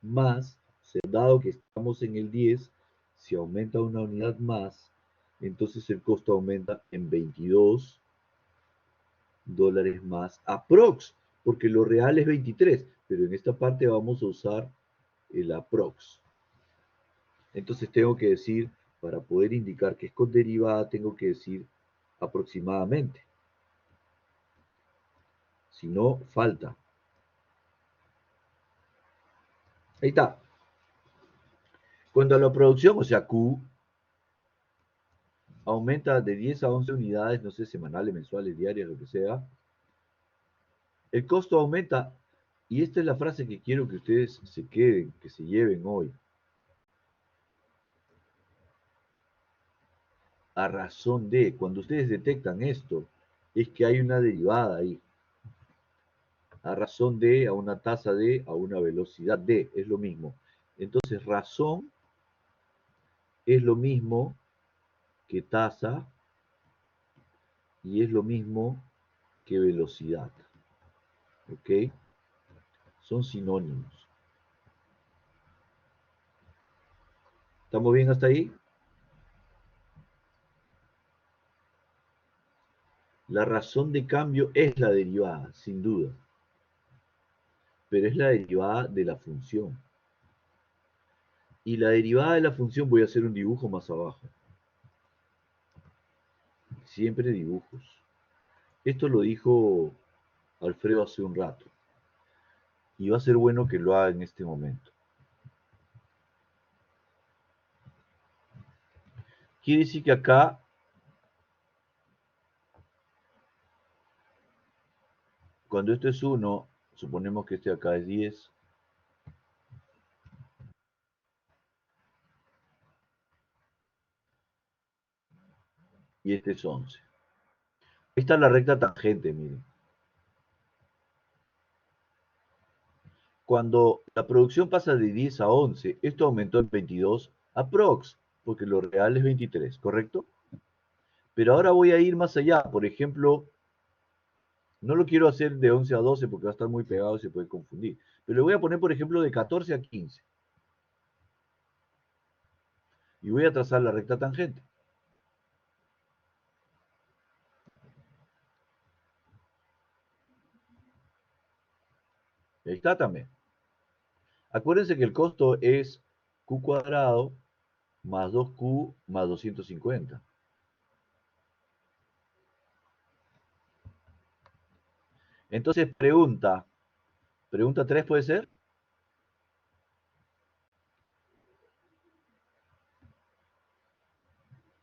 más, dado que estamos en el 10, si aumenta una unidad más, entonces el costo aumenta en $22 más aprox, porque lo real es 23, pero en esta parte vamos a usar el aprox. Entonces tengo que decir, para poder indicar que es con derivada, tengo que decir aproximadamente. Si no, falta. Ahí está. Cuando la producción, o sea, Q, aumenta de 10 a 11 unidades, no sé, semanales, mensuales, diarias, lo que sea, el costo aumenta, y esta es la frase que quiero que ustedes se queden, que se lleven hoy. A razón de, cuando ustedes detectan esto, es que hay una derivada ahí. A razón de, a una tasa de, a una velocidad de, es lo mismo. Entonces, razón es lo mismo que tasa y es lo mismo que velocidad. ¿Ok? Son sinónimos. ¿Estamos bien hasta ahí? La razón de cambio es la derivada, sin duda. Pero es la derivada de la función. Y la derivada de la función, voy a hacer un dibujo más abajo. Siempre dibujos. Esto lo dijo Alfredo hace un rato. Y va a ser bueno que lo haga en este momento. Quiere decir que acá, cuando esto es 1, suponemos que este acá es 10. Y este es 11. Ahí está la recta tangente, miren. Cuando la producción pasa de 10 a 11, esto aumentó en 22 aprox, porque lo real es 23, ¿correcto? Pero ahora voy a ir más allá. Por ejemplo, no lo quiero hacer de 11 a 12 porque va a estar muy pegado y se puede confundir. Pero le voy a poner, por ejemplo, de 14 a 15. Y voy a trazar la recta tangente. Y ahí está también. Acuérdense que el costo es Q cuadrado más 2Q más 250. Entonces, pregunta 3 puede ser.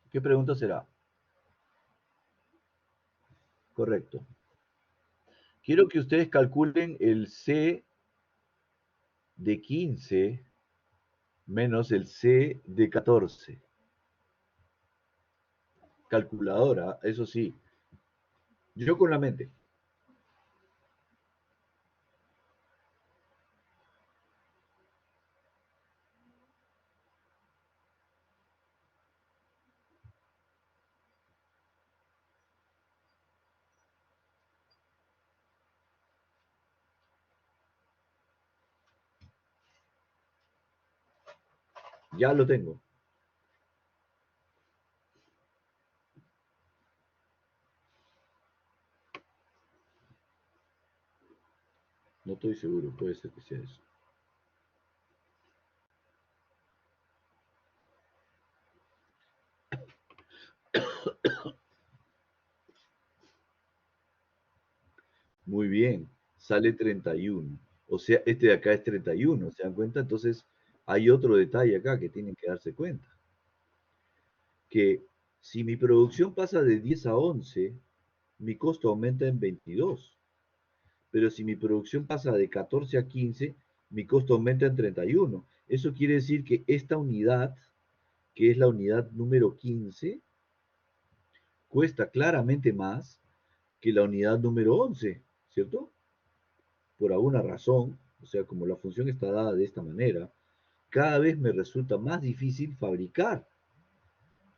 ¿Qué pregunta será? Correcto. Quiero que ustedes calculen el C de 15 menos el C de 14. Calculadora, eso sí. Yo con la mente. Ya lo tengo. No estoy seguro, puede ser que sea eso. Muy bien, sale 31. O sea, este de acá es 31, ¿se dan cuenta? Entonces, hay otro detalle acá que tienen que darse cuenta. Que si mi producción pasa de 10 a 11, mi costo aumenta en 22. Pero si mi producción pasa de 14 a 15, mi costo aumenta en 31. Eso quiere decir que esta unidad, que es la unidad número 15, cuesta claramente más que la unidad número 11, ¿cierto? Por alguna razón, o sea, como la función está dada de esta manera, cada vez me resulta más difícil fabricar.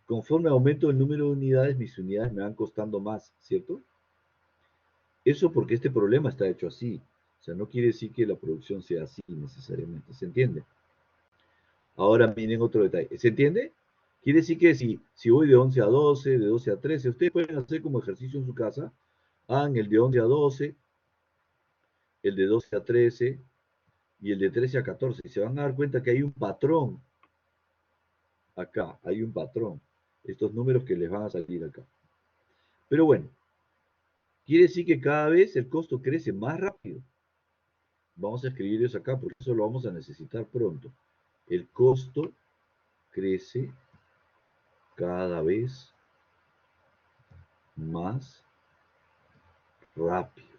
Conforme aumento el número de unidades, mis unidades me van costando más, ¿cierto? Eso porque este problema está hecho así. O sea, no quiere decir que la producción sea así necesariamente, ¿se entiende? Ahora miren otro detalle, ¿se entiende? Quiere decir que si voy de 11 a 12, de 12 a 13, ustedes pueden hacer como ejercicio en su casa, hagan el de 11 a 12, el de 12 a 13 y el de 13 a 14, y se van a dar cuenta que hay un patrón acá, hay un patrón, estos números que les van a salir acá. Pero bueno, quiere decir que cada vez el costo crece más rápido. Vamos a escribir eso acá porque eso lo vamos a necesitar pronto. El costo crece cada vez más rápido.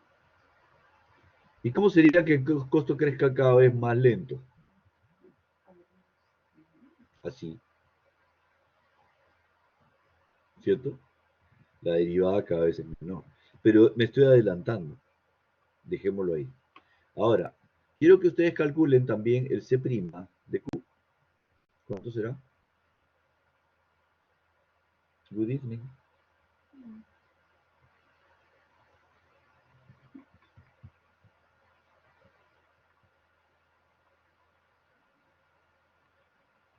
¿Y cómo sería que el costo crezca cada vez más lento? Así, ¿cierto? La derivada cada vez es menor. Pero me estoy adelantando. Dejémoslo ahí. Ahora, quiero que ustedes calculen también el C' de Q. ¿Cuánto será? Good evening.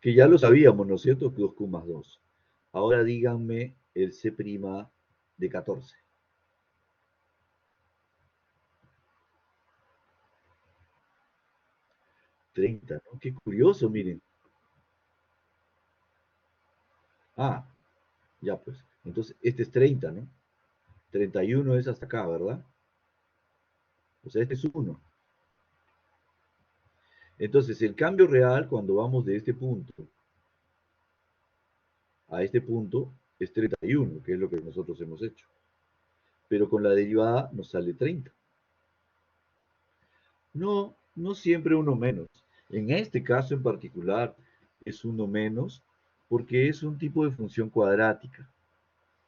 Que ya lo sabíamos, ¿no es cierto? Que 2Q más 2. Ahora díganme el C' de 14. 30, ¿no? Qué curioso, miren. Ah, ya pues. Entonces, este es 30, ¿no? 31 es hasta acá, ¿verdad? O sea, este es 1. Entonces, el cambio real cuando vamos de este punto a este punto es 31, que es lo que nosotros hemos hecho. Pero con la derivada nos sale 30. No, no siempre uno menos. En este caso en particular es uno menos porque es un tipo de función cuadrática.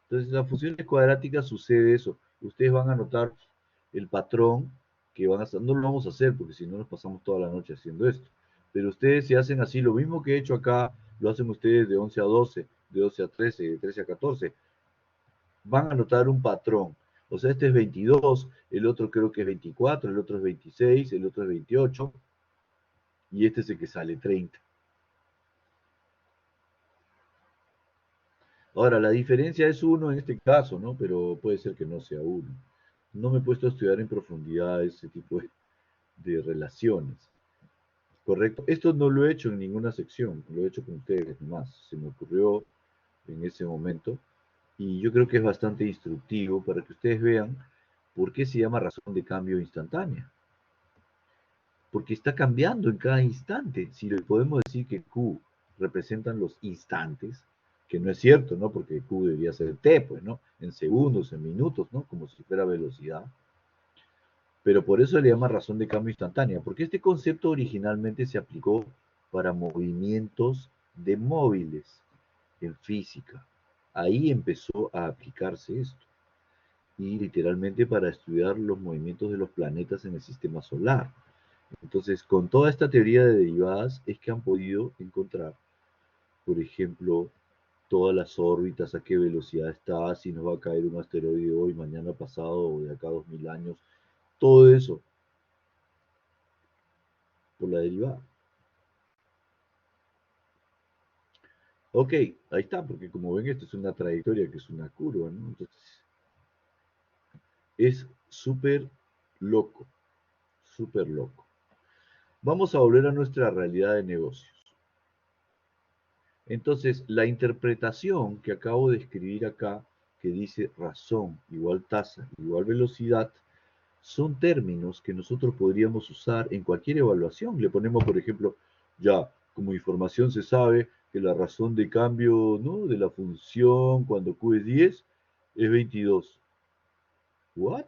Entonces, en las funciones cuadráticas sucede eso. Ustedes van a notar el patrón que van a hacer. No lo vamos a hacer porque si no nos pasamos toda la noche haciendo esto. Pero ustedes se hacen así, lo mismo que he hecho acá, lo hacen ustedes de 11 a 12, de 12 a 13, de 13 a 14. Van a notar un patrón. O sea, este es 22, el otro creo que es 24, el otro es 26, el otro es 28 y este es el que sale 30. Ahora, la diferencia es 1 en este caso, ¿no? Pero puede ser que no sea 1. No me he puesto a estudiar en profundidad ese tipo de relaciones. Correcto. Esto no lo he hecho en ninguna sección, lo he hecho con ustedes nomás. Se me ocurrió en ese momento y yo creo que es bastante instructivo para que ustedes vean por qué se llama razón de cambio instantánea. Porque está cambiando en cada instante. Si le podemos decir que Q representan los instantes, que no es cierto, ¿no? Porque Q debería ser T, pues, ¿no? En segundos, en minutos, ¿no? Como si fuera velocidad. Pero por eso le llama razón de cambio instantánea, porque este concepto originalmente se aplicó para movimientos de móviles en física. Ahí empezó a aplicarse esto. Y literalmente para estudiar los movimientos de los planetas en el sistema solar. Entonces, con toda esta teoría de derivadas es que han podido encontrar, por ejemplo, todas las órbitas, a qué velocidad está, si nos va a caer un asteroide hoy, mañana, pasado o de acá a 2000 años. Todo eso por la derivada. Ok, ahí está, porque como ven, esto es una trayectoria que es una curva, ¿no? Entonces, es súper loco, súper loco. Vamos a volver a nuestra realidad de negocios. Entonces, la interpretación que acabo de escribir acá que dice razón igual tasa igual velocidad, son términos que nosotros podríamos usar en cualquier evaluación. Le ponemos, por ejemplo, ya, como información se sabe que la razón de cambio, ¿no?, de la función cuando Q es 10 es 22. ¿What?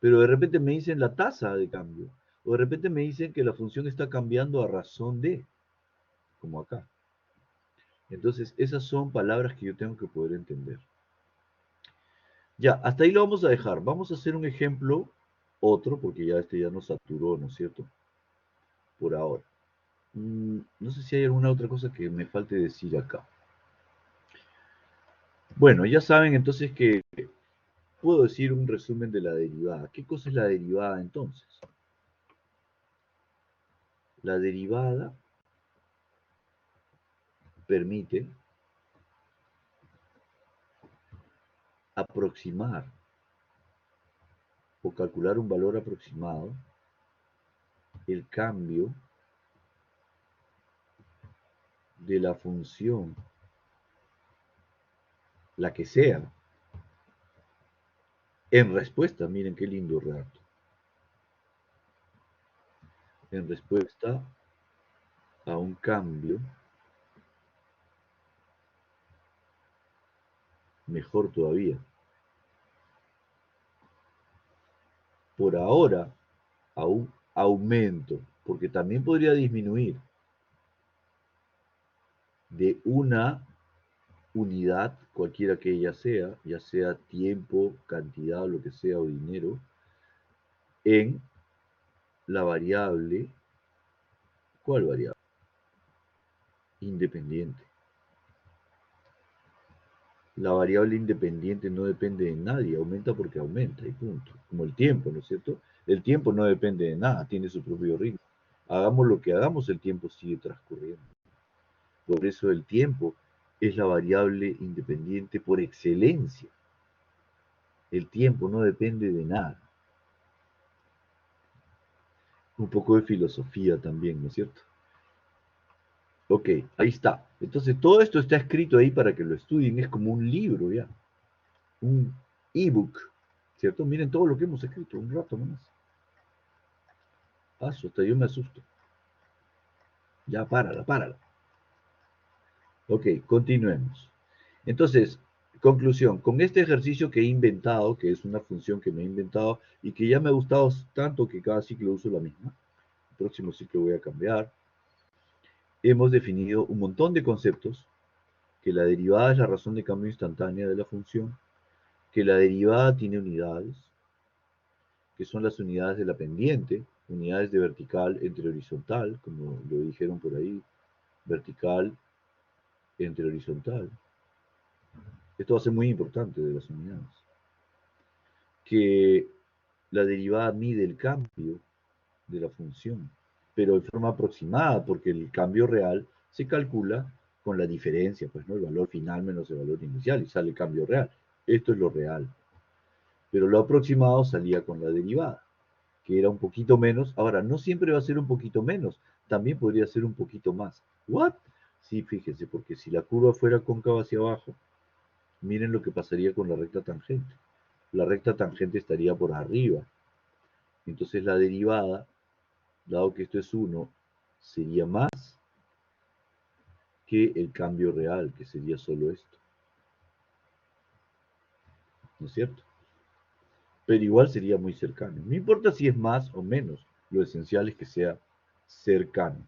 Pero de repente me dicen la tasa de cambio. O de repente me dicen que la función está cambiando a razón de, como acá. Entonces, esas son palabras que yo tengo que poder entender. Ya, hasta ahí lo vamos a dejar. Vamos a hacer un ejemplo, otro, porque ya este ya nos saturó, ¿no es cierto? Por ahora. No sé si hay alguna otra cosa que me falte decir acá. Bueno, ya saben entonces que puedo decir un resumen de la derivada. ¿Qué cosa es la derivada entonces? La derivada permite aproximar o calcular un valor aproximado el cambio de la función, la que sea, en respuesta, miren qué lindo relato, en respuesta a un cambio, mejor todavía, por ahora, a un aumento, porque también podría disminuir de una unidad, cualquiera que ella sea, ya sea tiempo, cantidad, lo que sea, o dinero, en la variable, ¿cuál variable? Independiente. La variable independiente no depende de nadie, aumenta porque aumenta y punto. Como el tiempo, ¿no es cierto? El tiempo no depende de nada, tiene su propio ritmo. Hagamos lo que hagamos, el tiempo sigue transcurriendo. Por eso el tiempo es la variable independiente por excelencia. El tiempo no depende de nada. Un poco de filosofía también, ¿no es cierto? Ok, ahí está. Entonces todo esto está escrito ahí para que lo estudien, es como un libro ya, un ebook, ¿cierto? Miren todo lo que hemos escrito, un rato nomás. Paso, hasta yo me asusto. Ya, párala, párala. Ok, continuemos. Entonces, conclusión, con este ejercicio que he inventado, que es una función que me he inventado y que ya me ha gustado tanto que cada ciclo uso la misma, el próximo ciclo voy a cambiar, hemos definido un montón de conceptos, que la derivada es la razón de cambio instantánea de la función, que la derivada tiene unidades, que son las unidades de la pendiente, unidades de vertical entre horizontal, como lo dijeron por ahí, vertical entre horizontal. Esto va a ser muy importante de las unidades. Que la derivada mide el cambio de la función, pero de forma aproximada, porque el cambio real se calcula con la diferencia, pues, ¿no? El valor final menos el valor inicial y sale el cambio real. Esto es lo real. Pero lo aproximado salía con la derivada, que era un poquito menos. Ahora, no siempre va a ser un poquito menos, también podría ser un poquito más. ¿What? Sí, fíjense, porque si la curva fuera cóncava hacia abajo, miren lo que pasaría con la recta tangente. La recta tangente estaría por arriba. Entonces la derivada, dado que esto es 1, sería más que el cambio real, que sería solo esto. ¿No es cierto? Pero igual sería muy cercano. No importa si es más o menos, lo esencial es que sea cercano.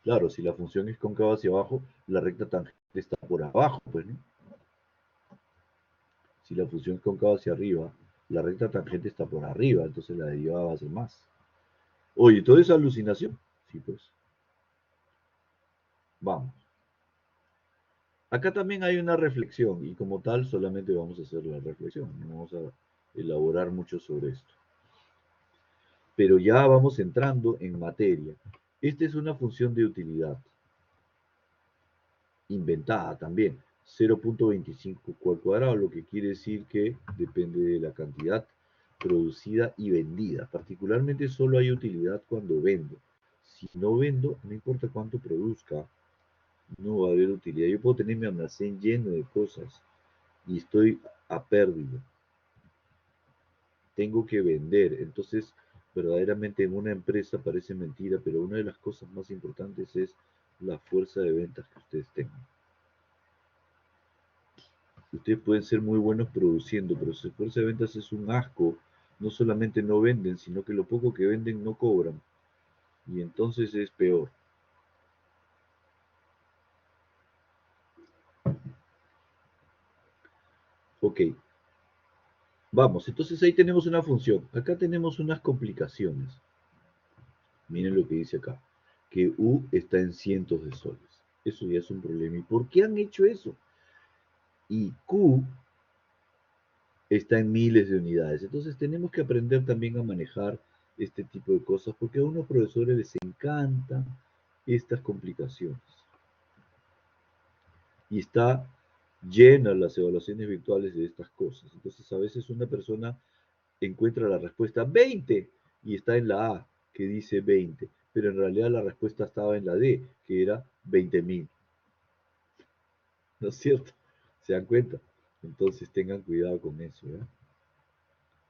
Claro, si la función es cóncava hacia abajo, la recta tangente está por abajo, pues, ¿no? Si la función es cóncava hacia arriba, la recta tangente está por arriba, entonces la derivada va a ser más. Oye, ¿todo es alucinación? Sí, pues. Vamos. Acá también hay una reflexión y como tal solamente vamos a hacer la reflexión, no vamos a elaborar mucho sobre esto. Pero ya vamos entrando en materia. Esta es una función de utilidad, inventada también, 0.25 al cuadrado, lo que quiere decir que depende de la cantidad producida y vendida. Particularmente solo hay utilidad cuando vendo. Si no vendo, no importa cuánto produzca, No va a haber utilidad. Yo puedo tener mi almacén lleno de cosas y estoy a pérdida. Tengo que vender. Entonces, verdaderamente en una empresa parece mentira, pero una de las cosas más importantes es la fuerza de ventas que ustedes tengan. Ustedes pueden ser muy buenos produciendo, pero su fuerza de ventas es un asco. No solamente no venden, sino que lo poco que venden no cobran. Y entonces es peor. Ok, vamos, entonces ahí tenemos una función. Acá tenemos unas complicaciones. Miren lo que dice acá, que U está en cientos de soles. Eso ya es un problema. ¿Y por qué han hecho eso? Y Q está en miles de unidades. Entonces tenemos que aprender también a manejar este tipo de cosas porque a unos profesores les encantan estas complicaciones. Y está llena las evaluaciones virtuales de estas cosas. Entonces a veces una persona encuentra la respuesta 20 y está en la A que dice 20, pero en realidad la respuesta estaba en la D, que era 20.000. ¿No es cierto? ¿Se dan cuenta? Entonces tengan cuidado con eso. ¿eh?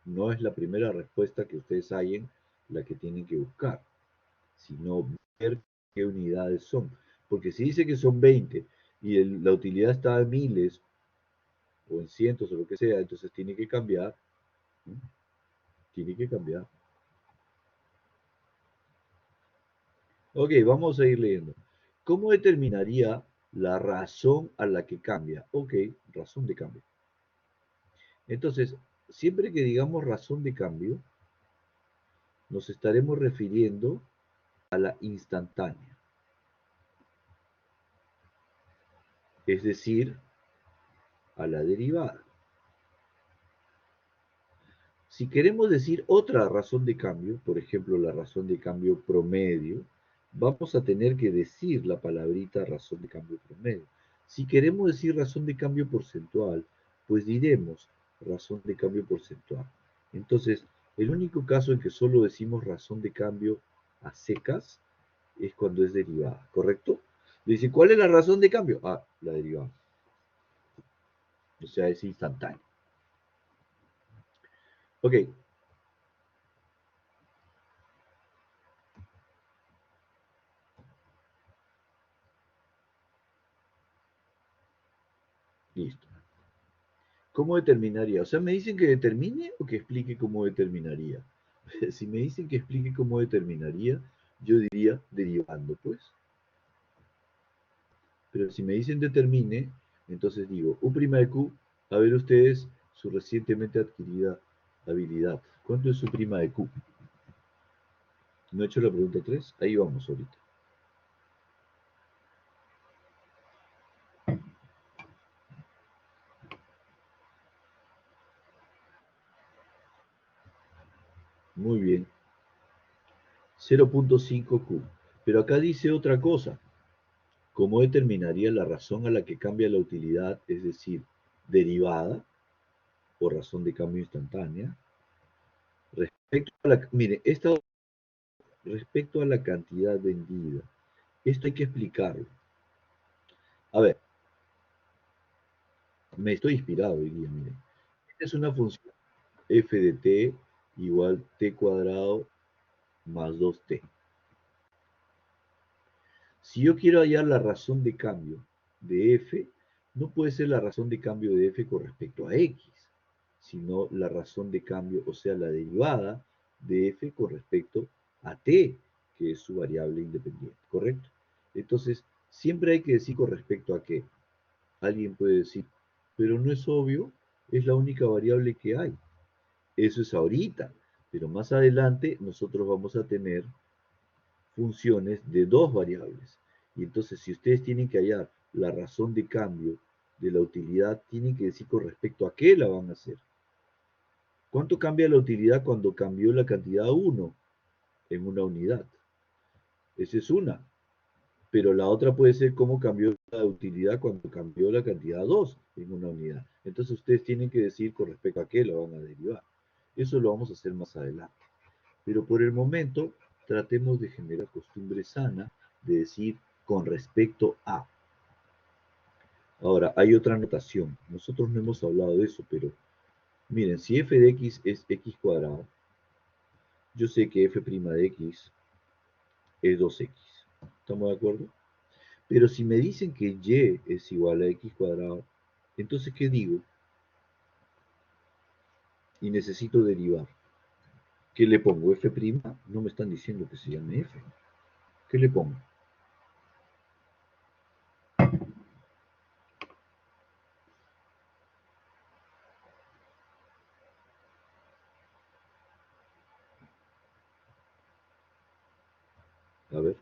No es la primera respuesta que ustedes hallen la que tienen que buscar, sino ver qué unidades son. Porque si dice que son 20 y la utilidad está en miles o en cientos o lo que sea, entonces tiene que cambiar. ¿no? Tiene que cambiar. Ok, vamos a ir leyendo. ¿Cómo determinaría la razón a la que cambia? Ok, razón de cambio. Entonces, siempre que digamos razón de cambio, nos estaremos refiriendo a la instantánea. Es decir, a la derivada. Si queremos decir otra razón de cambio, por ejemplo, la razón de cambio promedio, vamos a tener que decir la palabrita razón de cambio promedio. Si queremos decir razón de cambio porcentual, pues diremos razón de cambio porcentual. Entonces, el único caso en que solo decimos razón de cambio a secas es cuando es derivada, ¿correcto? Dice, ¿cuál es la razón de cambio? Ah, la derivada. O sea, es instantáneo. Ok, listo. ¿Cómo determinaría? O sea, ¿me dicen que determine o que explique cómo determinaría? Si me dicen que explique cómo determinaría, yo diría derivando, pues. Pero si me dicen determine, entonces digo U' de Q, a ver ustedes su recientemente adquirida habilidad. ¿Cuánto es U' de Q? ¿No he hecho la pregunta 3? Ahí vamos ahorita. Muy bien. 0.5Q. Pero acá dice otra cosa. ¿Cómo determinaría la razón a la que cambia la utilidad, es decir, derivada o razón de cambio instantánea? Mire, respecto a la cantidad vendida, esto hay que explicarlo. A ver, me estoy inspirado hoy día, mire. Esta es una función f de t igual t cuadrado más 2t. Si yo quiero hallar la razón de cambio de f, no puede ser la razón de cambio de f con respecto a x, sino la razón de cambio, o sea, la derivada de f con respecto a t, que es su variable independiente, ¿correcto? Entonces, siempre hay que decir con respecto a qué. Alguien puede decir, pero no es obvio, es la única variable que hay. Eso es ahorita, pero más adelante nosotros vamos a tener funciones de dos variables. Y entonces, si ustedes tienen que hallar la razón de cambio de la utilidad, tienen que decir con respecto a qué la van a hacer. ¿Cuánto cambia la utilidad cuando cambió la cantidad 1 en una unidad? Esa es una. Pero la otra puede ser cómo cambió la utilidad cuando cambió la cantidad 2 en una unidad. Entonces ustedes tienen que decir con respecto a qué la van a derivar. Eso lo vamos a hacer más adelante. Pero por el momento tratemos de generar costumbre sana de decir con respecto a. Ahora, hay otra notación. Nosotros no hemos hablado de eso, pero miren, si f de x es x cuadrado, yo sé que f' de x es 2x. ¿Estamos de acuerdo? Pero si me dicen que y es igual a x cuadrado, entonces, ¿qué digo? Y necesito derivar. ¿Qué le pongo? ¿F'? No me están diciendo que se llame f. ¿Qué le pongo? A ver.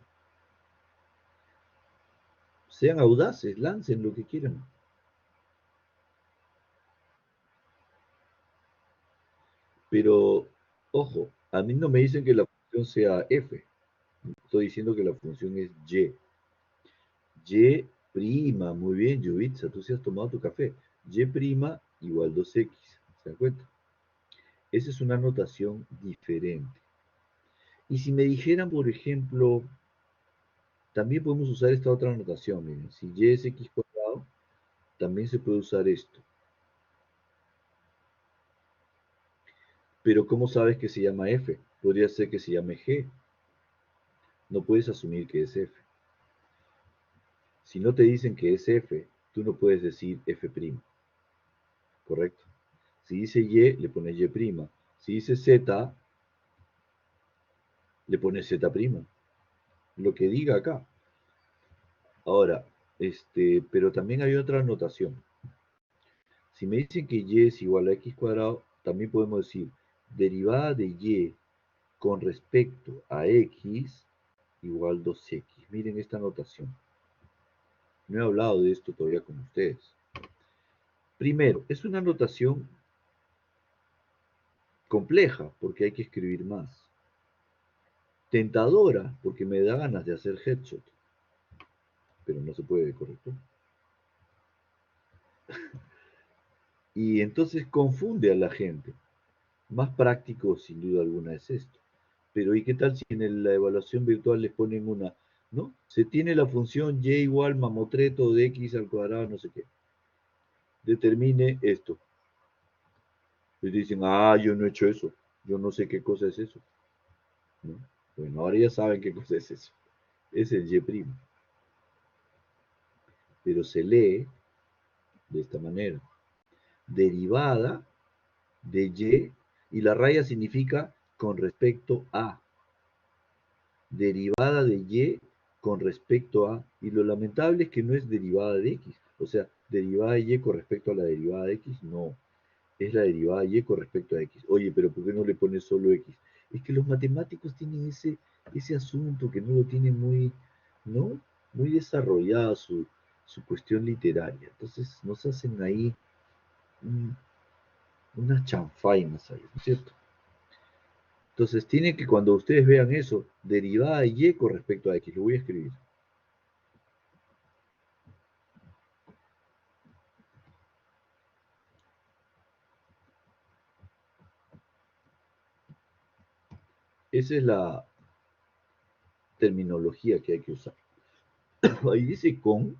Sean audaces, lancen lo que quieran. Pero, ojo, a mí no me dicen que la función sea f. Estoy diciendo que la función es y. Y', muy bien, Yubitsa, tú sí has tomado tu café. Y' igual 2x. ¿Se dan cuenta? Esa es una notación diferente. Y si me dijeran, por ejemplo, también podemos usar esta otra notación, miren, si y es x cuadrado, también se puede usar esto. Pero ¿cómo sabes que se llama f? Podría ser que se llame g. No puedes asumir que es f. Si no te dicen que es f, tú no puedes decir f', ¿correcto? Si dice y, le pones y'. Si dice z, le pones z'. Lo que diga acá. Ahora, pero también hay otra notación. Si me dicen que y es igual a x cuadrado, también podemos decir derivada de y con respecto a x igual 2x. Miren esta notación. No he hablado de esto todavía con ustedes. Primero, es una notación compleja porque hay que escribir más. Tentadora porque me da ganas de hacer headshot. Pero no se puede, ¿correcto? Y entonces confunde a la gente. Más práctico, sin duda alguna, es esto. Pero ¿y qué tal si en la evaluación virtual les ponen una, ¿no? Se tiene la función y igual mamotreto de x al cuadrado, no sé qué. Determine esto. Les dicen, yo no he hecho eso. Yo no sé qué cosa es eso. ¿No? Bueno, ahora ya saben qué cosa es eso. Es el y'. Pero se lee de esta manera. Derivada de y la raya significa con respecto a. Derivada de y con respecto a, y lo lamentable es que no es derivada de x, o sea, derivada de y con respecto a la derivada de x, no, es la derivada de y con respecto a x. Oye, pero ¿por qué no le pones solo x? Es que los matemáticos tienen ese asunto que no lo tienen muy, ¿no? Muy desarrollada su cuestión literaria. Entonces nos hacen ahí unas chanfainas ahí, ¿no es cierto? Entonces tienen que, cuando ustedes vean eso, derivada de y con respecto a x, lo voy a escribir. Esa es la terminología que hay que usar. Ahí dice con.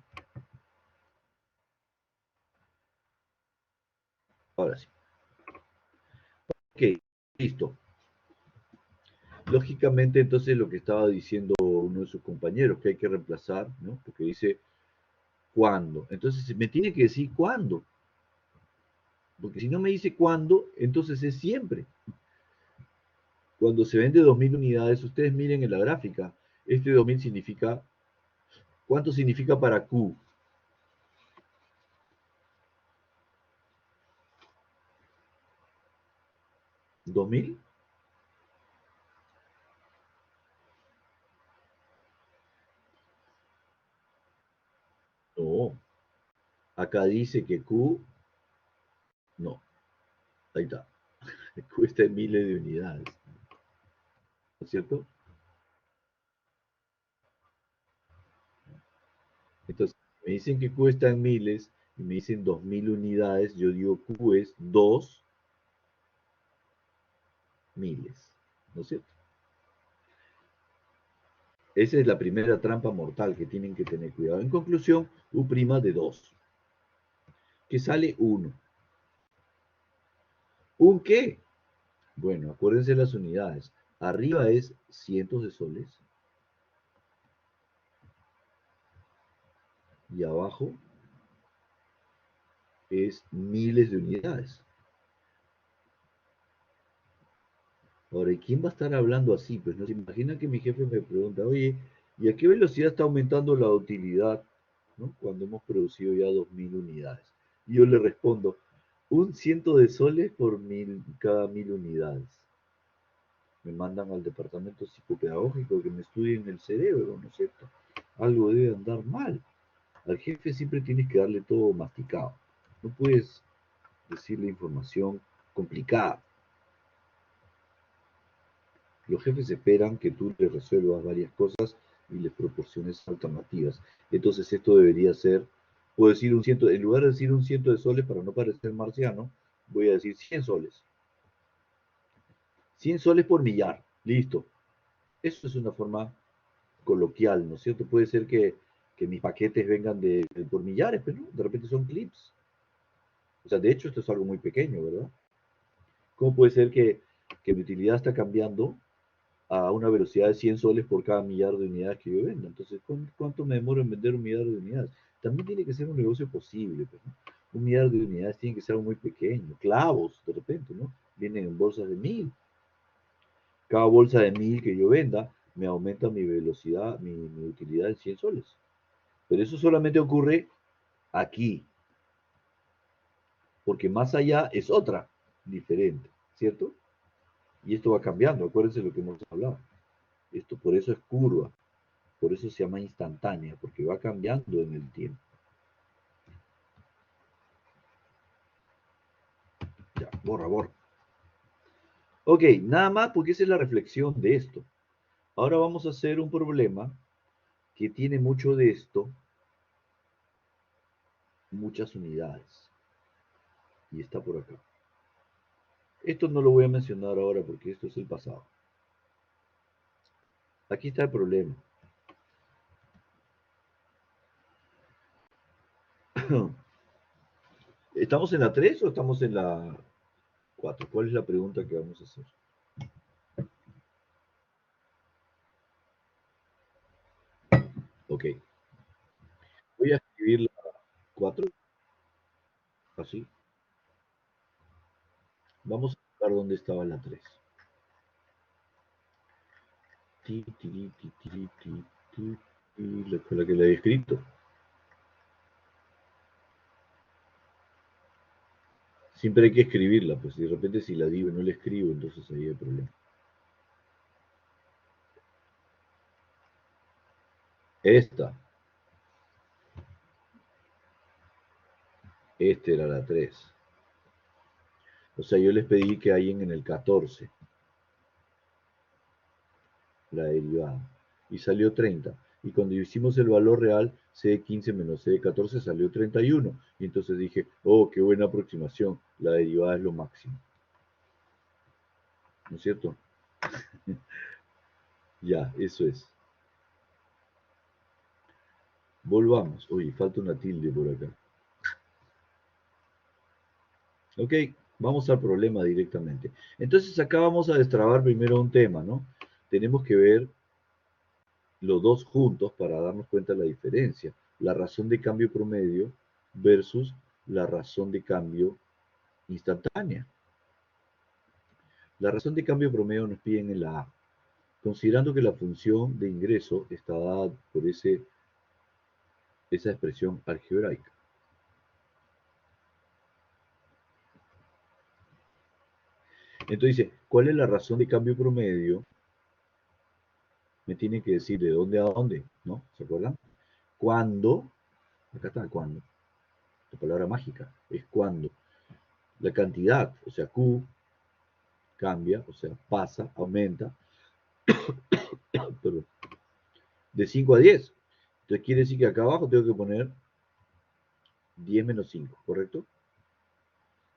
Ahora sí. Ok, listo. Lógicamente, entonces lo que estaba diciendo uno de sus compañeros, que hay que reemplazar, ¿no? Porque dice cuándo. Entonces me tiene que decir cuándo. Porque si no me dice cuándo, entonces es siempre. Cuando se vende 2000 unidades, ustedes miren en la gráfica. Este 2000 significa. ¿Cuánto significa para Q? ¿2000? No. Acá dice que Q. No. Ahí está. Cuesta en miles de unidades. ¿No es cierto? Entonces, me dicen que cuesta en miles y me dicen 2000 unidades, yo digo Q es 2 miles. ¿No es cierto? Esa es la primera trampa mortal que tienen que tener cuidado. En conclusión, U' de 2. que sale 1. ¿Un qué? Bueno, acuérdense las unidades. Arriba es cientos de soles y abajo es miles de unidades. Ahora, ¿y quién va a estar hablando así? Pues no se imagina que mi jefe me pregunta, oye, ¿y a qué velocidad está aumentando la utilidad, ¿no? Cuando hemos producido ya 2000 unidades? Y yo le respondo, un ciento de soles por cada 1000 unidades. Me mandan al departamento psicopedagógico que me estudien el cerebro, ¿no es cierto? Algo debe andar mal. Al jefe siempre tienes que darle todo masticado. No puedes decirle información complicada. Los jefes esperan que tú les resuelvas varias cosas y les proporciones alternativas. Entonces esto debería ser, puedo decir un ciento, en lugar de decir un ciento de soles para no parecer marciano, voy a decir 100 soles. 100 soles por millar. Listo. Eso es una forma coloquial, ¿no es cierto? Puede ser que mis paquetes vengan por millares, pero no, de repente son clips. O sea, de hecho esto es algo muy pequeño, ¿verdad? ¿Cómo puede ser que mi utilidad está cambiando a una velocidad de 100 soles por cada millar de unidades que yo venda? Entonces, ¿cuánto me demoro en vender un millar de unidades? También tiene que ser un negocio posible, pues, ¿no? Un millar de unidades tiene que ser algo muy pequeño, clavos, de repente, ¿no? Vienen en bolsas de 1000. Cada bolsa de 1000 que yo venda me aumenta mi velocidad, mi utilidad en 100 soles. Pero eso solamente ocurre aquí, porque más allá es otra, diferente, ¿cierto? Y esto va cambiando, acuérdense lo que hemos hablado. Esto por eso es curva, por eso se llama instantánea, porque va cambiando en el tiempo. Ya, borra, borra. Ok, nada más porque esa es la reflexión de esto. Ahora vamos a hacer un problema que tiene mucho de esto, muchas unidades. Y está por acá. Esto no lo voy a mencionar ahora porque esto es el pasado. Aquí está el problema. ¿Estamos en la 3 o estamos en la 4? ¿Cuál es la pregunta que vamos a hacer? Ok. Voy a escribir la 4, así. Vamos a buscar dónde estaba la 3. Ti, ti, ti, ti, ti, ti, ti, fue la que la he escrito. Siempre hay que escribirla, pues de repente si la digo y no la escribo, entonces ahí hay problema. Esta. Esta era la 3. O sea, yo les pedí que hayan en el 14 la derivada. Y salió 30. Y cuando hicimos el valor real, C de 15 menos C de 14 salió 31. Y entonces dije, oh, qué buena aproximación. La derivada es lo máximo. ¿No es cierto? Ya, eso es. Volvamos. Oye, falta una tilde por acá. Ok, vamos al problema directamente. Entonces acá vamos a destrabar primero un tema, ¿no? Tenemos que ver los dos juntos para darnos cuenta de la diferencia. La razón de cambio promedio versus la razón de cambio instantánea. La razón de cambio promedio nos piden en la A, considerando que la función de ingreso está dada por esa expresión algebraica. Entonces dice, ¿cuál es la razón de cambio promedio? Me tienen que decir de dónde a dónde, ¿no? ¿Se acuerdan? Cuando, acá está cuando, la palabra mágica es cuando. La cantidad, o sea, Q, cambia, o sea, pasa, aumenta, perdón, de 5 a 10. Entonces quiere decir que acá abajo tengo que poner 10 menos 5, ¿correcto?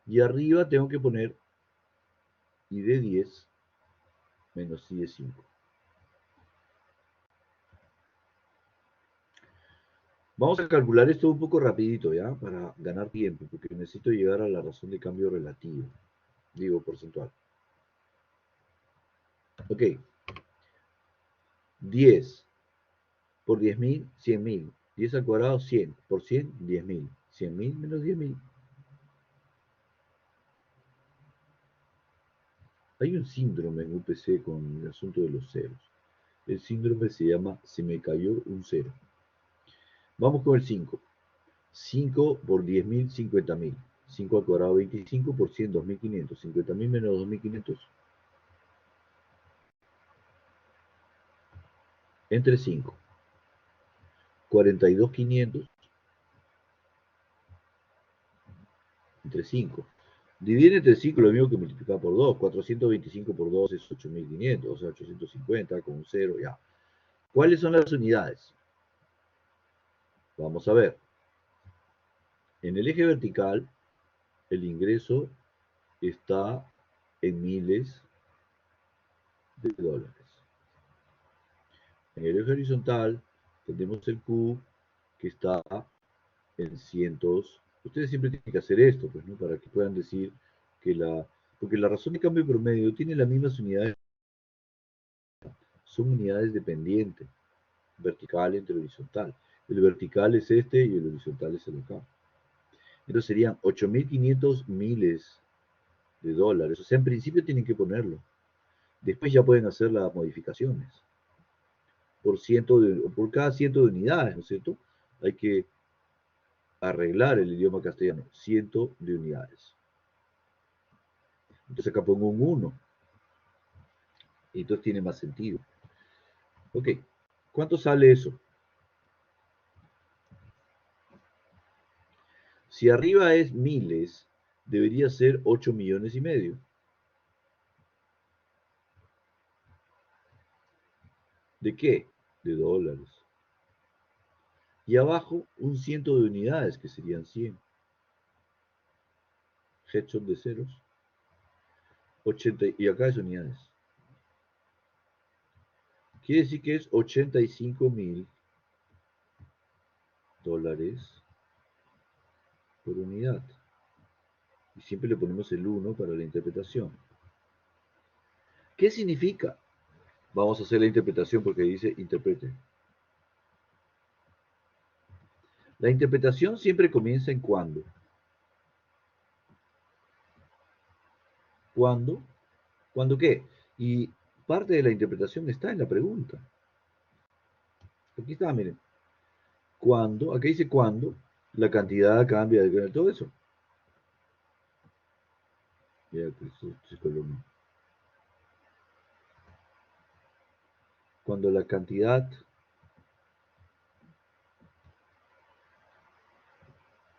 Y arriba tengo que poner I de 10 menos I de 5. Vamos a calcular esto un poco rapidito, ¿ya? Para ganar tiempo, porque necesito llegar a la razón de cambio relativo. Digo, porcentual. Ok. 10 por 10.000, 100.000. 10 al cuadrado, 100. Por 100, 10.000. 100.000 menos 10.000. Hay un síndrome en UPC con el asunto de los ceros. El síndrome se llama se me cayó un cero. Vamos con el 5. 5 por 10.000, 50.000. 5 al cuadrado, 25 por 100, 2.500. 50.000 menos 2.500. Entre 5. 42.500 entre 5. Divide entre 5 lo mismo que multiplicar por 2. 425 por 2 es 8.500, o sea, 850 con un 0, ya. ¿Cuáles son las unidades? Vamos a ver. En el eje vertical, el ingreso está en miles de dólares. En el eje horizontal, tenemos el Q que está en cientos. Ustedes siempre tienen que hacer esto, pues, ¿no? Para que puedan decir que porque la razón de cambio promedio tiene las mismas unidades, son unidades dependientes, vertical entre horizontal. El vertical es este y el horizontal es el acá. Entonces serían 8.500 miles de dólares. O sea, en principio tienen que ponerlo. Después ya pueden hacer las modificaciones. Por cada ciento de unidades, ¿no es cierto? Hay que arreglar el idioma castellano. 100 de unidades. Entonces acá pongo un 1. Y entonces tiene más sentido. Ok. ¿Cuánto sale eso? Si arriba es miles, debería ser 8 millones y medio. ¿De qué? De dólares. Y abajo un ciento de unidades, que serían 100. Headshot de ceros. 80, y acá es unidades. Quiere decir que es 85.000 dólares por unidad. Y siempre le ponemos el 1 para la interpretación. ¿Qué significa? Vamos a hacer la interpretación porque dice interprete. La interpretación siempre comienza en cuándo. ¿Cuándo? ¿Cuándo qué? Y parte de la interpretación está en la pregunta. Aquí está, miren. Cuando, acá dice cuando, la cantidad cambia de todo eso. Ya, cuando la cantidad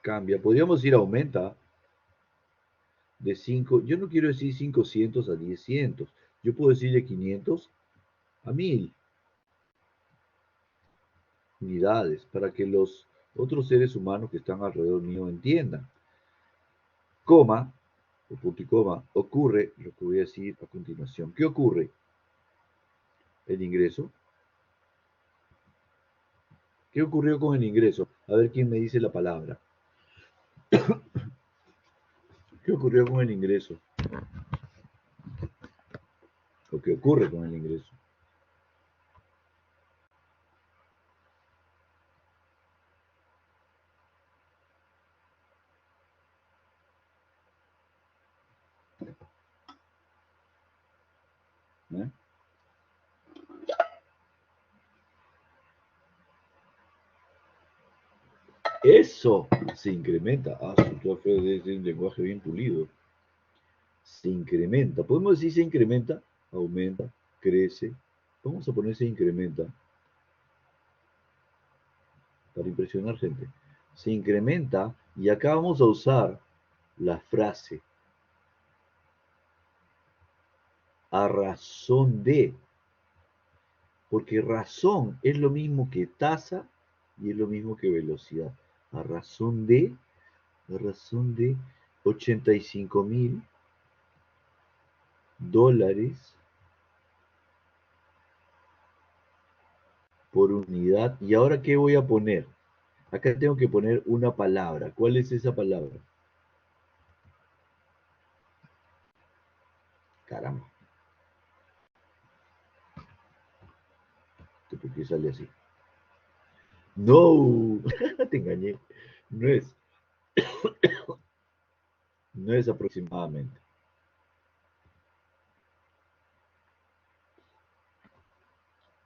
cambia, podríamos decir aumenta de 5, yo no quiero decir 500 a 10, yo puedo decir de 500 a 1000 unidades para que los otros seres humanos que están alrededor mío entiendan. Coma, o punto y coma, ocurre lo que voy a decir a continuación. ¿Qué ocurre? El ingreso. ¿Qué ocurrió con el ingreso? A ver quién me dice la palabra. ¿Qué ocurrió con el ingreso? ¿O qué ocurre con el ingreso? ¿Eh? Eso se incrementa. Ah, su Alfredo es un lenguaje bien pulido. Se incrementa. Podemos decir se incrementa, aumenta, crece. Vamos a poner se incrementa para impresionar gente. Se incrementa y acá vamos a usar la frase a razón de, porque razón es lo mismo que tasa y es lo mismo que velocidad. A razón de 85.000 dólares por unidad. ¿Y ahora qué voy a poner? Acá tengo que poner una palabra. ¿Cuál es esa palabra? Caramba. ¿Por qué sale así? No, te engañé. No es. No es aproximadamente.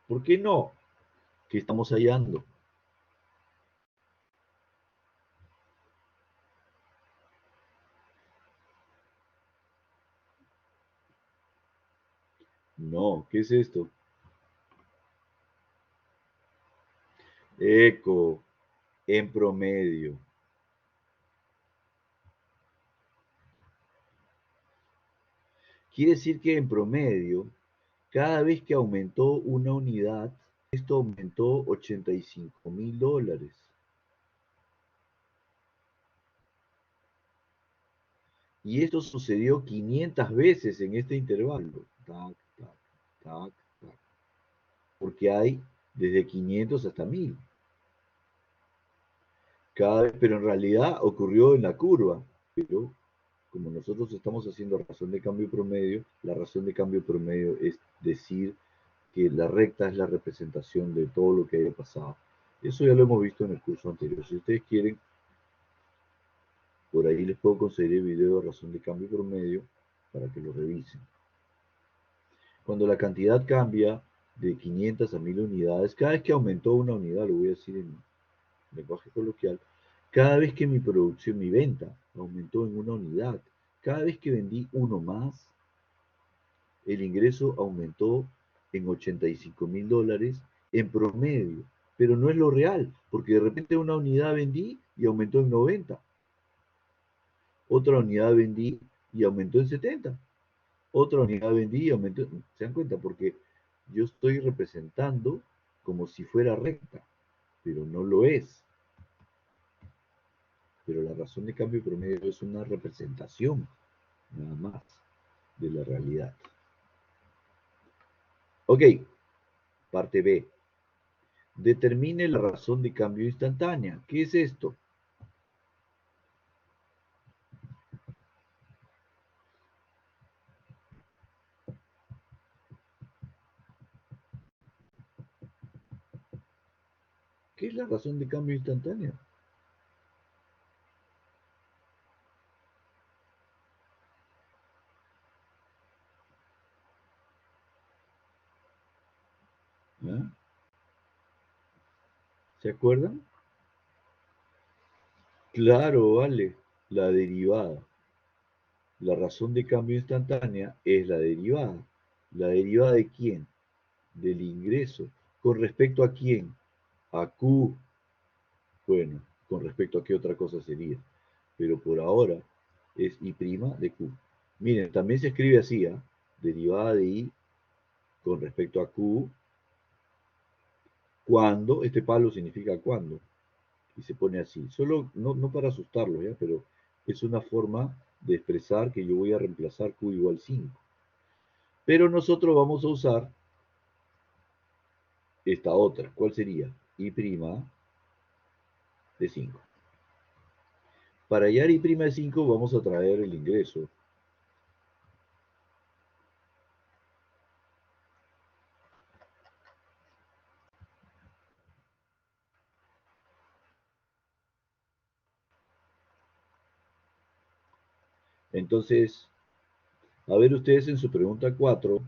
¿Por qué no? ¿Qué estamos hallando? No, ¿qué es esto? Eco, en promedio. Quiere decir que en promedio, cada vez que aumentó una unidad, esto aumentó $85,000. Y esto sucedió 500 veces en este intervalo. Tac, tac, tac, tac. Porque hay desde 500 hasta 1000. Cada vez, pero en realidad ocurrió en la curva. Pero como nosotros estamos haciendo razón de cambio promedio, la razón de cambio promedio es decir que la recta es la representación de todo lo que haya pasado. Eso ya lo hemos visto en el curso anterior. Si ustedes quieren, por ahí les puedo conseguir el video de razón de cambio promedio para que lo revisen. Cuando la cantidad cambia de 500 a 1000 unidades, cada vez que aumentó una unidad, lo voy a decir en lenguaje coloquial, cada vez que mi producción, mi venta, aumentó en una unidad, cada vez que vendí uno más, el ingreso aumentó en $85,000 en promedio. Pero no es lo real, porque de repente una unidad vendí y aumentó en 90. Otra unidad vendí y aumentó en 70. Otra unidad vendí y aumentó. ¿Se dan cuenta? Porque yo estoy representando como si fuera recta, pero no lo es. Pero la razón de cambio promedio es una representación, nada más, de la realidad. Ok, parte B. Determine la razón de cambio instantánea. ¿Qué es esto? ¿Qué es la razón de cambio instantánea? ¿Ah? ¿Se acuerdan? Claro, vale, la derivada. La razón de cambio instantánea es la derivada. ¿La derivada de quién? Del ingreso. ¿Con respecto a quién? A Q. Bueno, con respecto a qué otra cosa sería. Pero por ahora es I' de Q. Miren, también se escribe así, ¿ah? Derivada de I con respecto a Q. Cuando, este palo significa cuando. Y se pone así. Solo, no para asustarlo, ¿ya? Pero es una forma de expresar que yo voy a reemplazar Q igual 5. Pero nosotros vamos a usar esta otra. ¿Cuál sería? I' de 5. Para hallar I' de 5 vamos a traer el ingreso. Entonces, a ver ustedes en su pregunta 4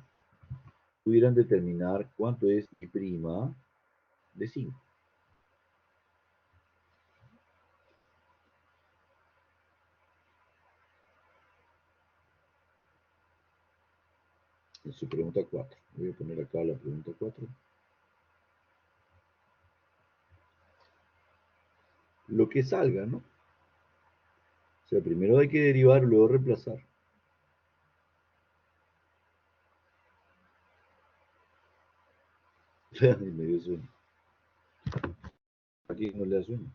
pudieran determinar cuánto es I' de 5. En su pregunta 4. Voy a poner acá la pregunta 4. Lo que salga, ¿no? O sea, primero hay que derivar, luego reemplazar. Y me dio sueño. Aquí no le da sueño.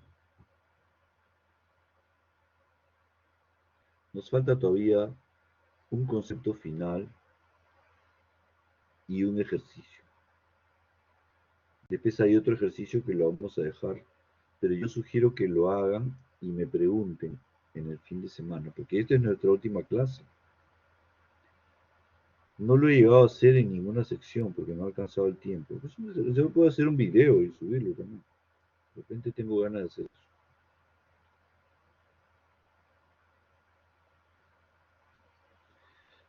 Nos falta todavía un concepto final y un ejercicio. Después hay otro ejercicio que lo vamos a dejar pero yo sugiero que lo hagan y me pregunten en el fin de semana, porque esta es nuestra última clase. No lo he llegado a hacer en ninguna sección porque no ha alcanzado el tiempo. Pues, yo puedo hacer un video y subirlo también. De repente tengo ganas de hacer eso.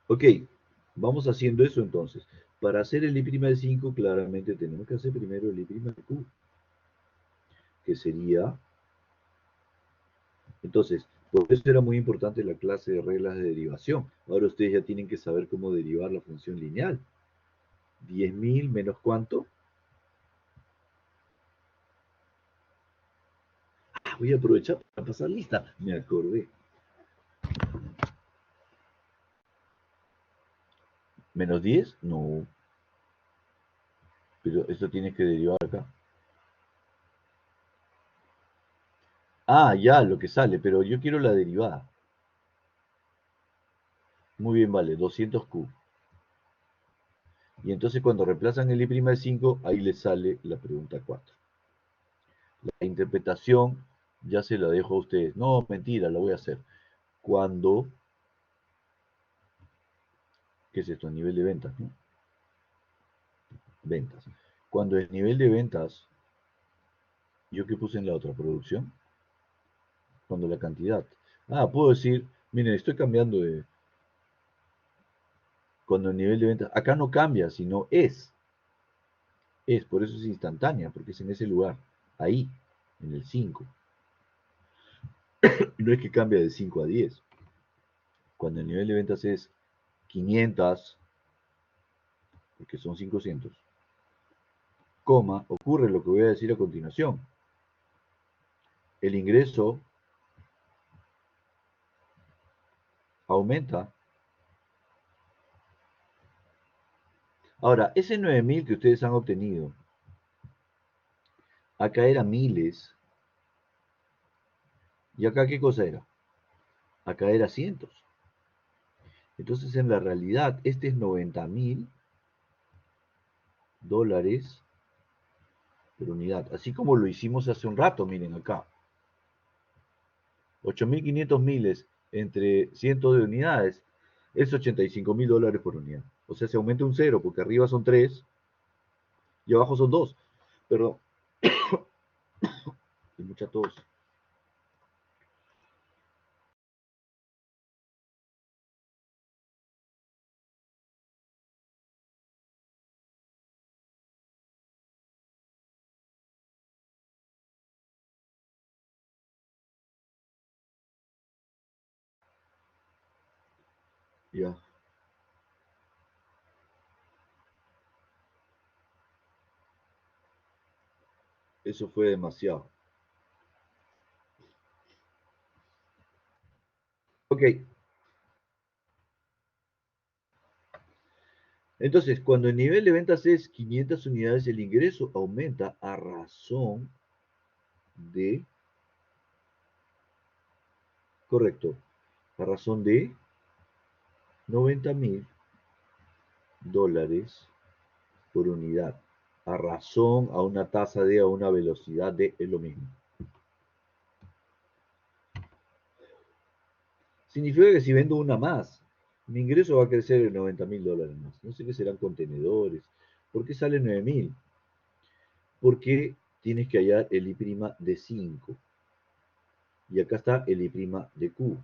Ok, vamos haciendo eso entonces. Para hacer el I' de 5, claramente tenemos que hacer primero el I' de Q, que sería... Entonces, por eso era muy importante la clase de reglas de derivación. Ahora ustedes ya tienen que saber cómo derivar la función lineal. 10.000 menos ¿cuánto? Voy a aprovechar para pasar lista. Me acordé. ¿Menos 10? No. Pero esto tiene que derivar acá. Ah, ya, lo que sale, pero yo quiero la derivada. Muy bien, vale, 200Q. Y entonces cuando reemplazan el I' de 5, ahí les sale la pregunta 4. La interpretación ya se la dejo a ustedes. No, mentira, la voy a hacer. Cuando... ¿Qué es esto? Nivel de ventas, ¿no? Ventas. Cuando el nivel de ventas... ¿Yo qué puse en la otra? ¿Producción? Cuando la cantidad. Ah, puedo decir, miren, estoy cambiando de... Cuando el nivel de ventas... Acá no cambia, sino es. Es, por eso es instantánea, porque es en ese lugar. Ahí, en el 5. No es que cambia de 5 a 10. Cuando el nivel de ventas es 500, porque son 500, coma, ocurre lo que voy a decir a continuación. El ingreso aumenta. Ahora, ese 9.000 que ustedes han obtenido, acá era miles. ¿Y acá qué cosa era? Acá era cientos. Entonces, en la realidad, este es 90.000 dólares por unidad. Así como lo hicimos hace un rato, miren acá. 8.500 miles entre cientos de unidades es 85.000 dólares por unidad. O sea, se aumenta un cero, porque arriba son 3 y abajo son 2. Perdón. Hay mucha tos. Ya. Eso fue demasiado. Ok. Entonces, cuando el nivel de ventas es 500 unidades, el ingreso aumenta a razón de... Correcto. A razón de 90.000 dólares por unidad. A razón, a una tasa de, a una velocidad de, es lo mismo. Significa que si vendo una más, mi ingreso va a crecer en 90.000 dólares más. No sé qué serán contenedores. ¿Por qué sale 9.000? Porque tienes que hallar el I' de 5. Y acá está el I' de Q.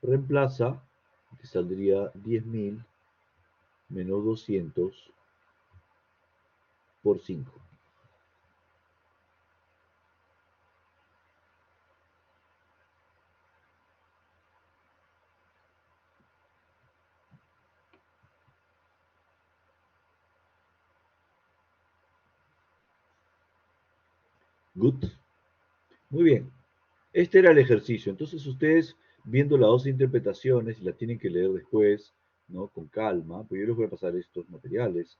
Reemplaza, te saldría 10.000 menos 200 por 5. Good. Muy bien. Este era el ejercicio. Entonces ustedes, viendo las dos interpretaciones, y las tienen que leer después, ¿no? Con calma, pues yo les voy a pasar estos materiales.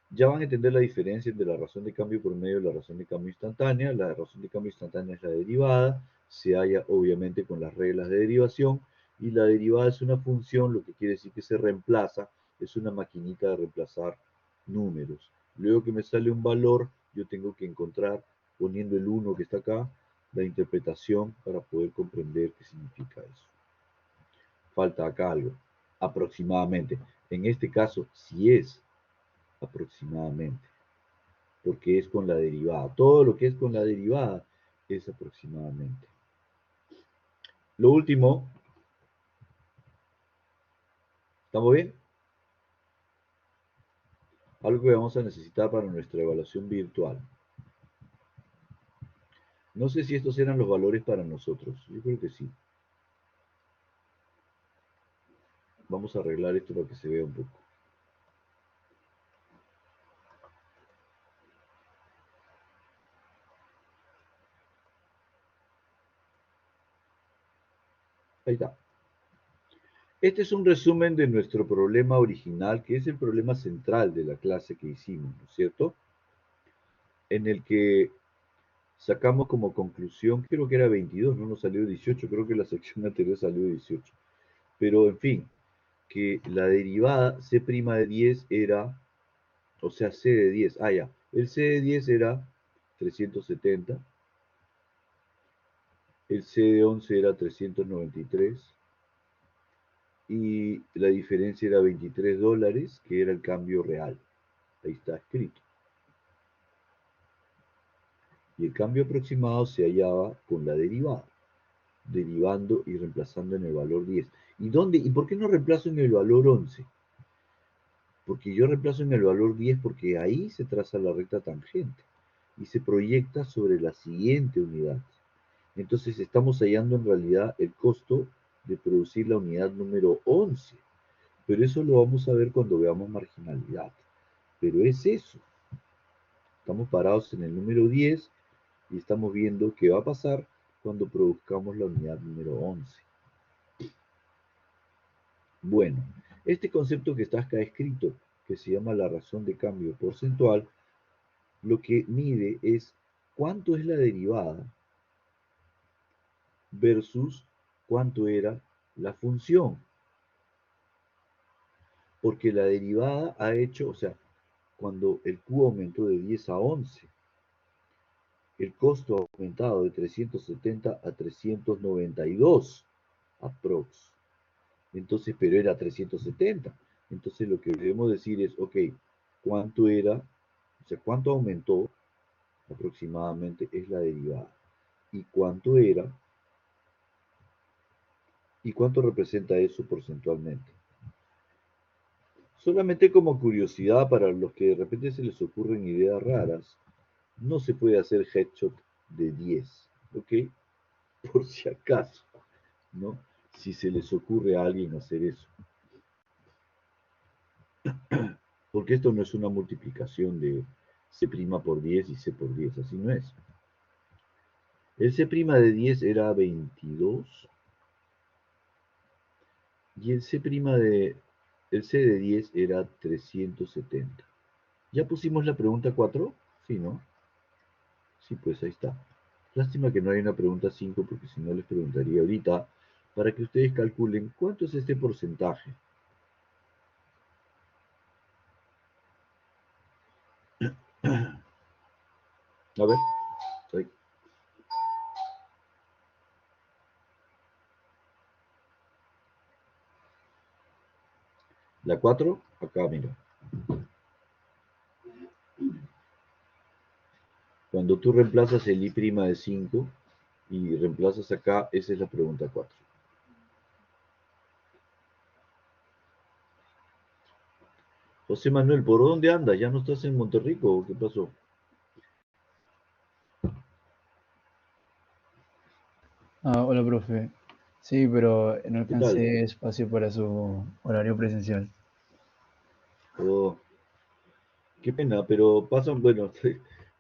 Ya van a entender la diferencia entre la razón de cambio por medio de la razón de cambio instantánea. La razón de cambio instantánea es la derivada, se halla obviamente con las reglas de derivación, y la derivada es una función, lo que quiere decir que se reemplaza, es una maquinita de reemplazar números. Luego que me sale un valor, yo tengo que encontrar poniendo el 1 que está acá, la interpretación para poder comprender qué significa eso. Falta acá algo, aproximadamente. En este caso, sí es aproximadamente, porque es con la derivada. Todo lo que es con la derivada es aproximadamente. Lo último, ¿estamos bien? Algo que vamos a necesitar para nuestra evaluación virtual. No sé si estos eran los valores para nosotros. Yo creo que sí. Vamos a arreglar esto para que se vea un poco. Ahí está. Este es un resumen de nuestro problema original, que es el problema central de la clase que hicimos, ¿no es cierto? En el que sacamos como conclusión, creo que era 22, no nos salió 18, creo que la sección anterior salió 18. Pero, en fin, que la derivada C' de 10 era, o sea, C de 10, ya, el C de 10 era 370, el C de 11 era 393, y la diferencia era $23, que era el cambio real. Ahí está escrito. Y el cambio aproximado se hallaba con la derivada, derivando y reemplazando en el valor 10. ¿Y por qué no reemplazo en el valor 11? Porque yo reemplazo en el valor 10 porque ahí se traza la recta tangente y se proyecta sobre la siguiente unidad. Entonces estamos hallando en realidad el costo de producir la unidad número 11. Pero eso lo vamos a ver cuando veamos marginalidad. Pero es eso. Estamos parados en el número 10 y estamos viendo qué va a pasar cuando produzcamos la unidad número 11. Bueno, este concepto que está acá escrito, que se llama la razón de cambio porcentual, lo que mide es cuánto es la derivada versus cuánto era la función. Porque la derivada ha hecho, o sea, cuando el Q aumentó de 10 a 11, el costo ha aumentado de 370 a 392 aprox. Entonces, pero era 370. Entonces lo que debemos decir es, ok, ¿cuánto era? O sea, ¿cuánto aumentó aproximadamente es la derivada? ¿Y cuánto era? ¿Y cuánto representa eso porcentualmente? Solamente como curiosidad para los que de repente se les ocurren ideas raras, no se puede hacer headshot de 10, ¿ok? Por si acaso, ¿no? Si se les ocurre a alguien hacer eso. Porque esto no es una multiplicación de C' por 10 y C por 10, así no es. El C' de 10 era 22 y el C' el C de 10 era 370. ¿Ya pusimos la pregunta 4? Sí, ¿no? Sí, pues ahí está. Lástima que no hay una pregunta 5 porque si no les preguntaría ahorita para que ustedes calculen cuánto es este porcentaje. A ver, ahí. La 4, acá mira. Cuando tú reemplazas el I' de 5 y reemplazas acá, esa es la pregunta 4. José Manuel, ¿por dónde andas? ¿Ya no estás en Monterrico o qué pasó? Hola, profe. Sí, pero no ¿Qué tal? alcancé espacio para su horario presencial. Oh, qué pena, pero pasan, bueno,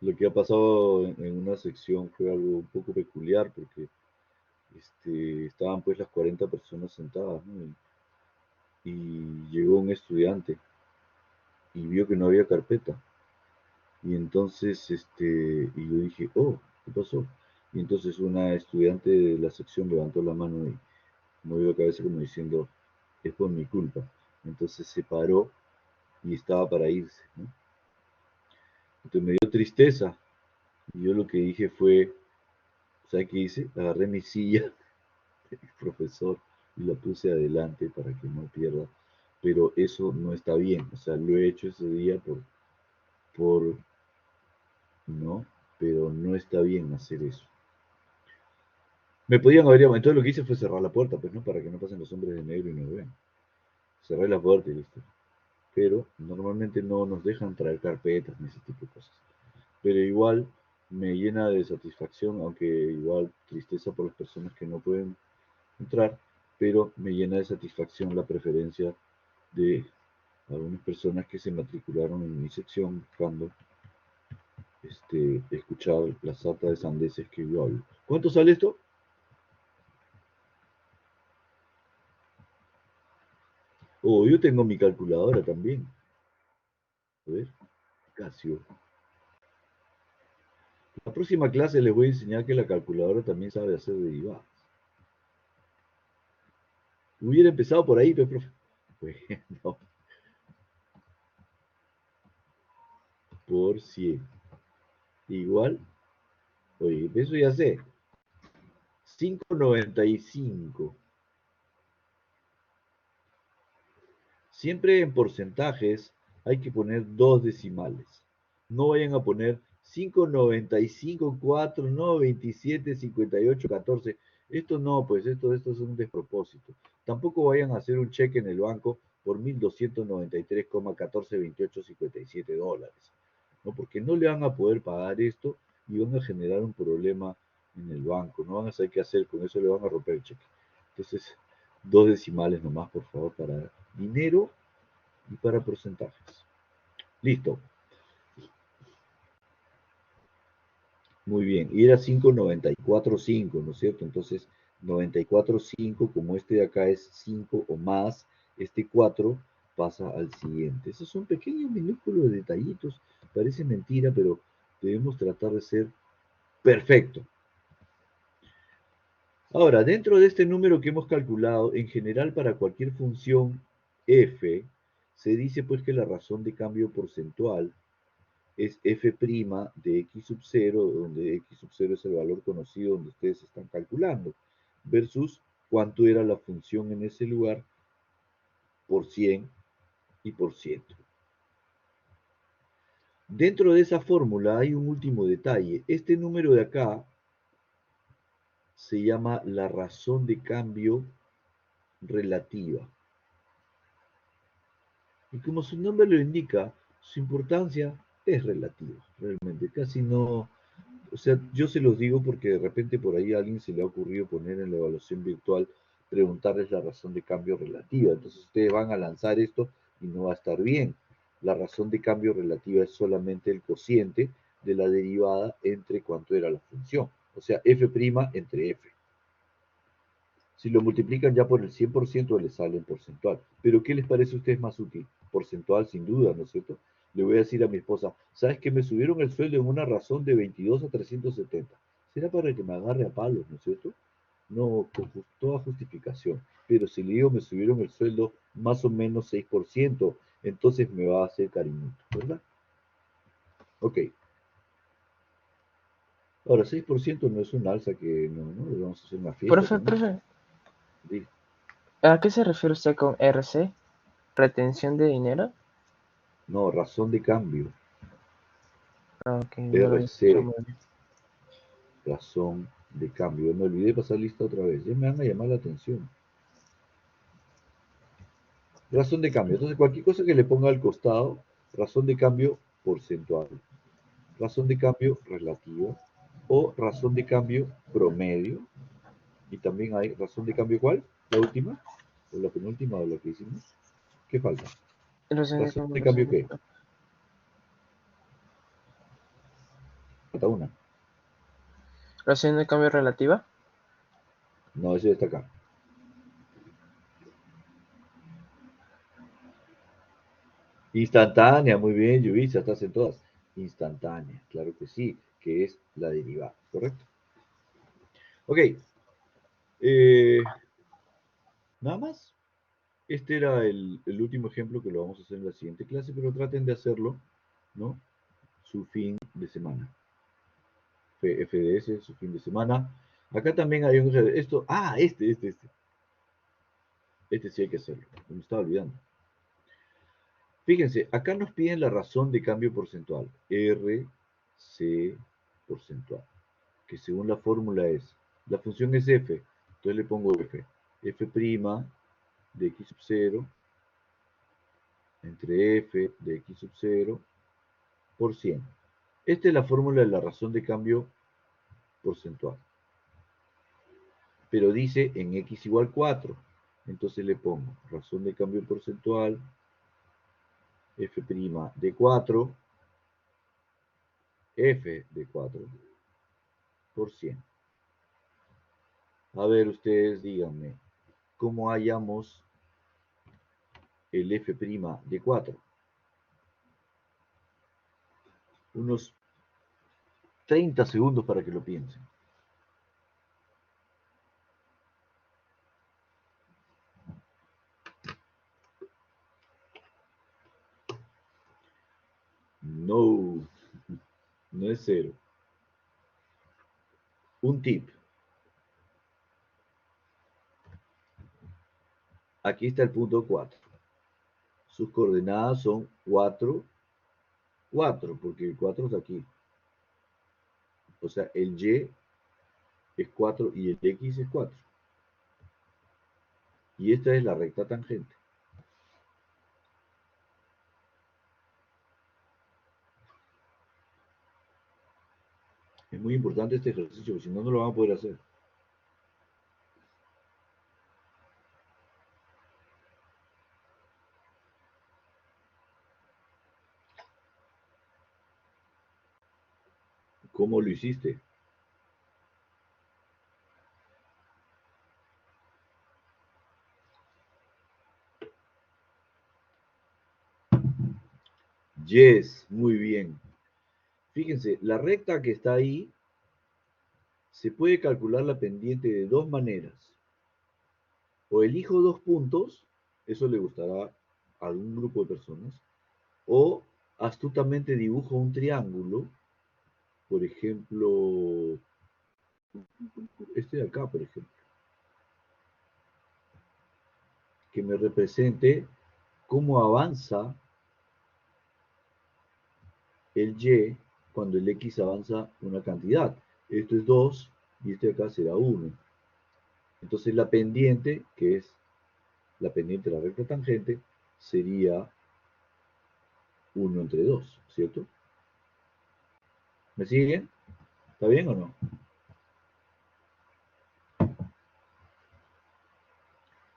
lo que ha pasado en una sección fue algo un poco peculiar porque estaban pues las 40 personas sentadas, ¿no? Y llegó un estudiante y vio que no había carpeta. Y entonces, y yo dije, oh, ¿qué pasó? Y entonces una estudiante de la sección levantó la mano y movió la cabeza como diciendo, es por mi culpa. Entonces se paró y estaba para irse, ¿no? Entonces me dio tristeza. Y yo lo que dije fue, ¿sabes qué hice? Agarré mi silla del profesor y la puse adelante para que no pierda. Pero eso no está bien. O sea, lo he hecho ese día no, pero no está bien hacer eso. Me podían haber llamado. Entonces lo que hice fue cerrar la puerta, pues no, para que no pasen los hombres de negro y nos vean. Cerré la puerta y listo. Pero normalmente no nos dejan traer carpetas ni ese tipo de cosas. Pero igual me llena de satisfacción, aunque igual tristeza por las personas que no pueden entrar, pero me llena de satisfacción la preferencia de algunas personas que se matricularon en mi sección buscando escuchar la sarta de sandeces que yo hablo. ¿Cuánto sale esto? Oh, yo tengo mi calculadora también. A ver, Casio. La próxima clase les voy a enseñar que la calculadora también sabe hacer derivadas. Hubiera empezado por ahí, pero profe. Bueno, por 100. Igual, oye, eso ya sé. 5,95. Siempre en porcentajes hay que poner dos decimales. No vayan a poner 5,95, 4, no, 27, 58, 14. Esto no, pues esto es un despropósito. Tampoco vayan a hacer un cheque en el banco por 1.293,1428,57 dólares. ¿No? Porque no le van a poder pagar esto y van a generar un problema en el banco. No van a saber qué hacer, con eso le van a romper el cheque. Entonces, dos decimales nomás, por favor, para dinero y para porcentajes. Listo. Muy bien. Y era 5,94,5, ¿no es cierto? Entonces, 94,5, como este de acá es 5 o más, este 4 pasa al siguiente. Esos son pequeños, minúsculos detallitos. Parece mentira, pero debemos tratar de ser perfecto. Ahora, dentro de este número que hemos calculado, en general para cualquier función f, se dice pues que la razón de cambio porcentual es f' de x sub 0, donde x sub 0 es el valor conocido donde ustedes están calculando, versus cuánto era la función en ese lugar por 100 y por ciento. Dentro de esa fórmula hay un último detalle. Este número de acá se llama la razón de cambio relativa. Y como su nombre lo indica, su importancia es relativa, realmente. Casi no, o sea, yo se los digo porque de repente por ahí a alguien se le ha ocurrido poner en la evaluación virtual, preguntarles la razón de cambio relativa. Entonces ustedes van a lanzar esto y no va a estar bien. La razón de cambio relativa es solamente el cociente de la derivada entre cuánto era la función. O sea, f' entre f. Si lo multiplican ya por el 100% les sale en porcentual. Pero ¿qué les parece a ustedes más útil? Porcentual sin duda, ¿no es cierto? Le voy a decir a mi esposa, ¿sabes que me subieron el sueldo en una razón de 22 a 370? Será para que me agarre a palos, ¿no es cierto? No, con toda justificación. Pero si le digo me subieron el sueldo más o menos 6%, entonces me va a hacer cariñito, ¿verdad? Ok. Ahora, 6% no es un alza que no, le vamos a hacer una fiesta Profe, con eso. profe, Sí. ¿a qué se refiere usted con RC? ¿Retención de dinero? No, razón de cambio. Ah, ok, no lo había escuchado RC, muy bien. razón de cambio. Me olvidé pasar lista otra vez. Ya me van a llamar la atención. Razón de cambio. Entonces, cualquier cosa que le ponga al costado, razón de cambio porcentual, razón de cambio relativa o razón de cambio promedio. Y también hay razón de cambio, ¿cuál? La última o la penúltima o la que hicimos. ¿Qué falta? Razón de ¿Razón cambio, de cambio qué? porcentual. Falta una. Razón de cambio relativa. No, ese está acá. Instantánea, muy bien, Yubitsa, estás en todas. Instantánea, claro que sí, que es la derivada, ¿correcto? Ok, nada más. Este era el último ejemplo que lo vamos a hacer en la siguiente clase, pero traten de hacerlo, ¿no? Su fin de semana. FDS, su fin de semana. Acá también hay un... Esto, este sí hay que hacerlo, me estaba olvidando. Fíjense, acá nos piden la razón de cambio porcentual, RC porcentual, que según la fórmula la función es f, entonces le pongo f' de x sub 0 entre f de x sub 0 por 100. Esta es la fórmula de la razón de cambio porcentual. Pero dice en x igual 4. Entonces le pongo razón de cambio porcentual f' de 4, f de 4 por 100. A ver, ustedes díganme, ¿cómo hallamos el f' de 4? Unos 30 segundos para que lo piensen. No, no es 0. Un tip. Aquí está el punto 4. Sus coordenadas son 4, 4, porque el 4 está aquí. O sea, el y es 4 y el x es 4. Y esta es la recta tangente. Es muy importante este ejercicio, porque si no, no lo van a poder hacer. ¿Cómo lo hiciste? Yes, muy bien. Fíjense, la recta que está ahí, se puede calcular la pendiente de dos maneras. O elijo dos puntos, eso le gustará a algún grupo de personas, o astutamente dibujo un triángulo, por ejemplo, este de acá, por ejemplo, que me represente cómo avanza el y cuando el x avanza una cantidad. Esto es 2 y este de acá será 1. Entonces la pendiente, que es la pendiente de la recta tangente, sería 1 entre 2, ¿cierto? ¿Me siguen? ¿Está bien o no?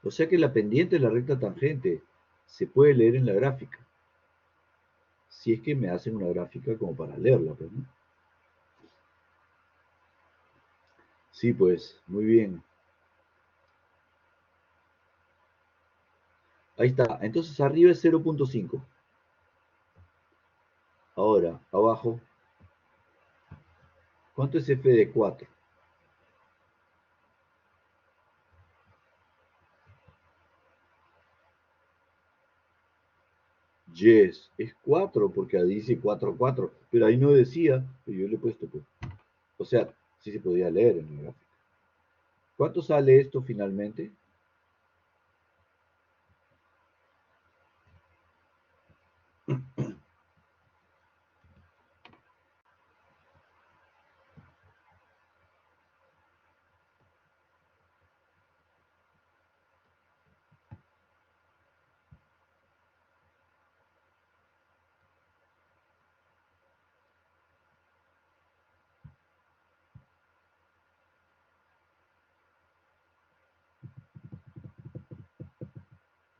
O sea que la pendiente de la recta tangente se puede leer en la gráfica. Si es que me hacen una gráfica como para leerla, pues, ¿no? Sí, pues, muy bien. Ahí está. Entonces arriba es 0.5. Ahora, abajo, ¿cuánto es f de 4? Yes, es 4 porque ahí dice 4, 4. Pero ahí no decía, pero yo le he puesto, pues. O sea, sí se podía leer en la gráfica. ¿Cuánto sale esto finalmente?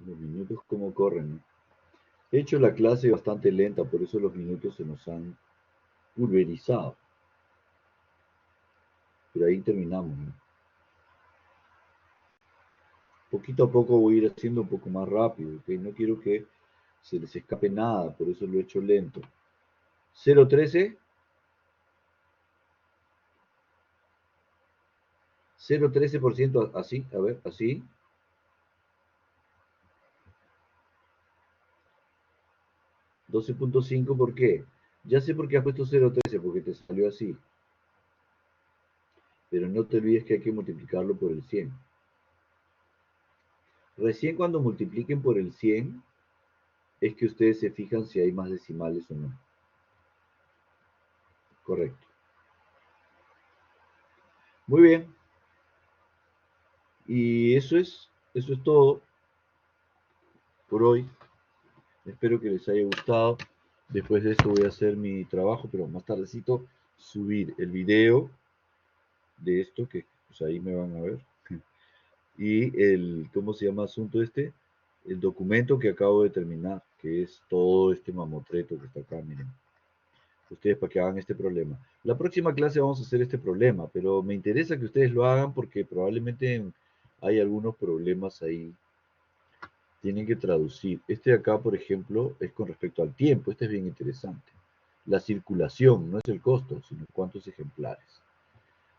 Los minutos como corren, ¿no? He hecho la clase bastante lenta, por eso los minutos se nos han pulverizado. Pero ahí terminamos, ¿no? Poquito a poco voy a ir haciendo un poco más rápido, ¿ok? No quiero que se les escape nada, por eso lo he hecho lento. 0,13. 0,13% así, a ver, así. 12.5, ¿por qué? Ya sé por qué has puesto 0,13, porque te salió así. pero no te olvides que hay que multiplicarlo por el 100. Recién cuando multipliquen por el 100 es que ustedes se fijan si hay más decimales o no. Correcto. Muy bien. Y eso es todo por hoy. Espero que les haya gustado. Después de esto voy a hacer mi trabajo, pero más tardecito subir el video de esto, que pues ahí me van a ver. Y el, ¿cómo se llama asunto este? El documento que acabo de terminar, que es todo este mamotreto que está acá, miren. Ustedes para que hagan este problema. La próxima clase vamos a hacer este problema, pero me interesa que ustedes lo hagan porque probablemente hay algunos problemas ahí. Tienen que traducir. Este de acá, por ejemplo, es con respecto al tiempo. Este es bien interesante. La circulación no es el costo, sino cuántos ejemplares.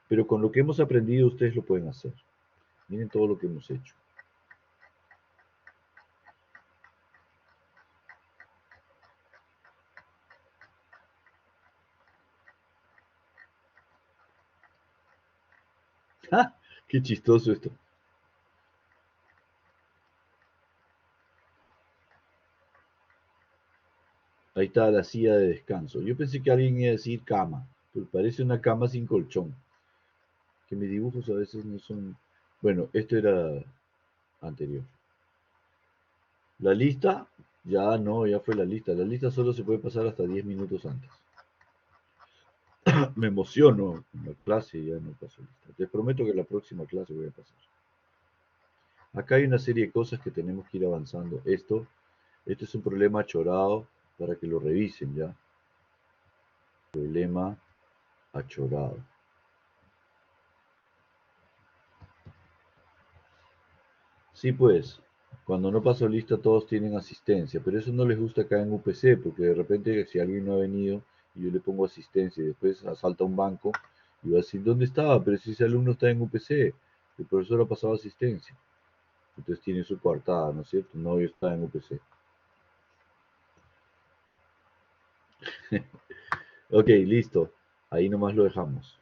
Pero con lo que hemos aprendido, ustedes lo pueden hacer. Miren todo lo que hemos hecho. ¡Ah! ¡Qué chistoso esto! Ahí está la silla de descanso. Yo pensé que alguien iba a decir cama, pero parece una cama sin colchón. Que mis dibujos a veces no son... Bueno, esto era anterior. La lista, ya no, ya fue la lista. La lista solo se puede pasar hasta 10 minutos antes. Me emociono en la clase y ya no paso lista. Les prometo que la próxima clase voy a pasar. Acá hay una serie de cosas que tenemos que ir avanzando. Esto es un problema achorado para que lo revisen ya. Problema achorado. Sí, pues, cuando no paso lista todos tienen asistencia, pero eso no les gusta acá en UPC, porque de repente si alguien no ha venido y yo le pongo asistencia y después asalta un banco y va a decir, ¿dónde estaba? Pero si ese alumno está en UPC, el profesor ha pasado asistencia. Entonces tiene su coartada, ¿no es cierto? No, yo está en UPC. Ok, listo. Ahí nomás lo dejamos.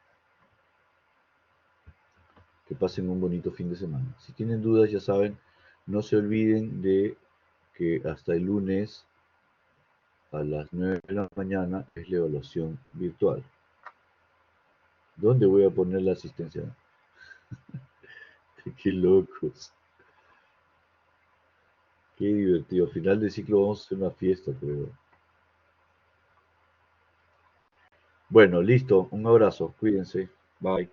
Que pasen un bonito fin de semana. Si tienen dudas, ya saben, no se olviden de que hasta el lunes a las 9 de la mañana es la evaluación virtual. ¿Dónde voy a poner la asistencia? Qué locos. Qué divertido. Al final del ciclo vamos a hacer una fiesta, creo. Bueno, listo. Un abrazo. Cuídense. Bye.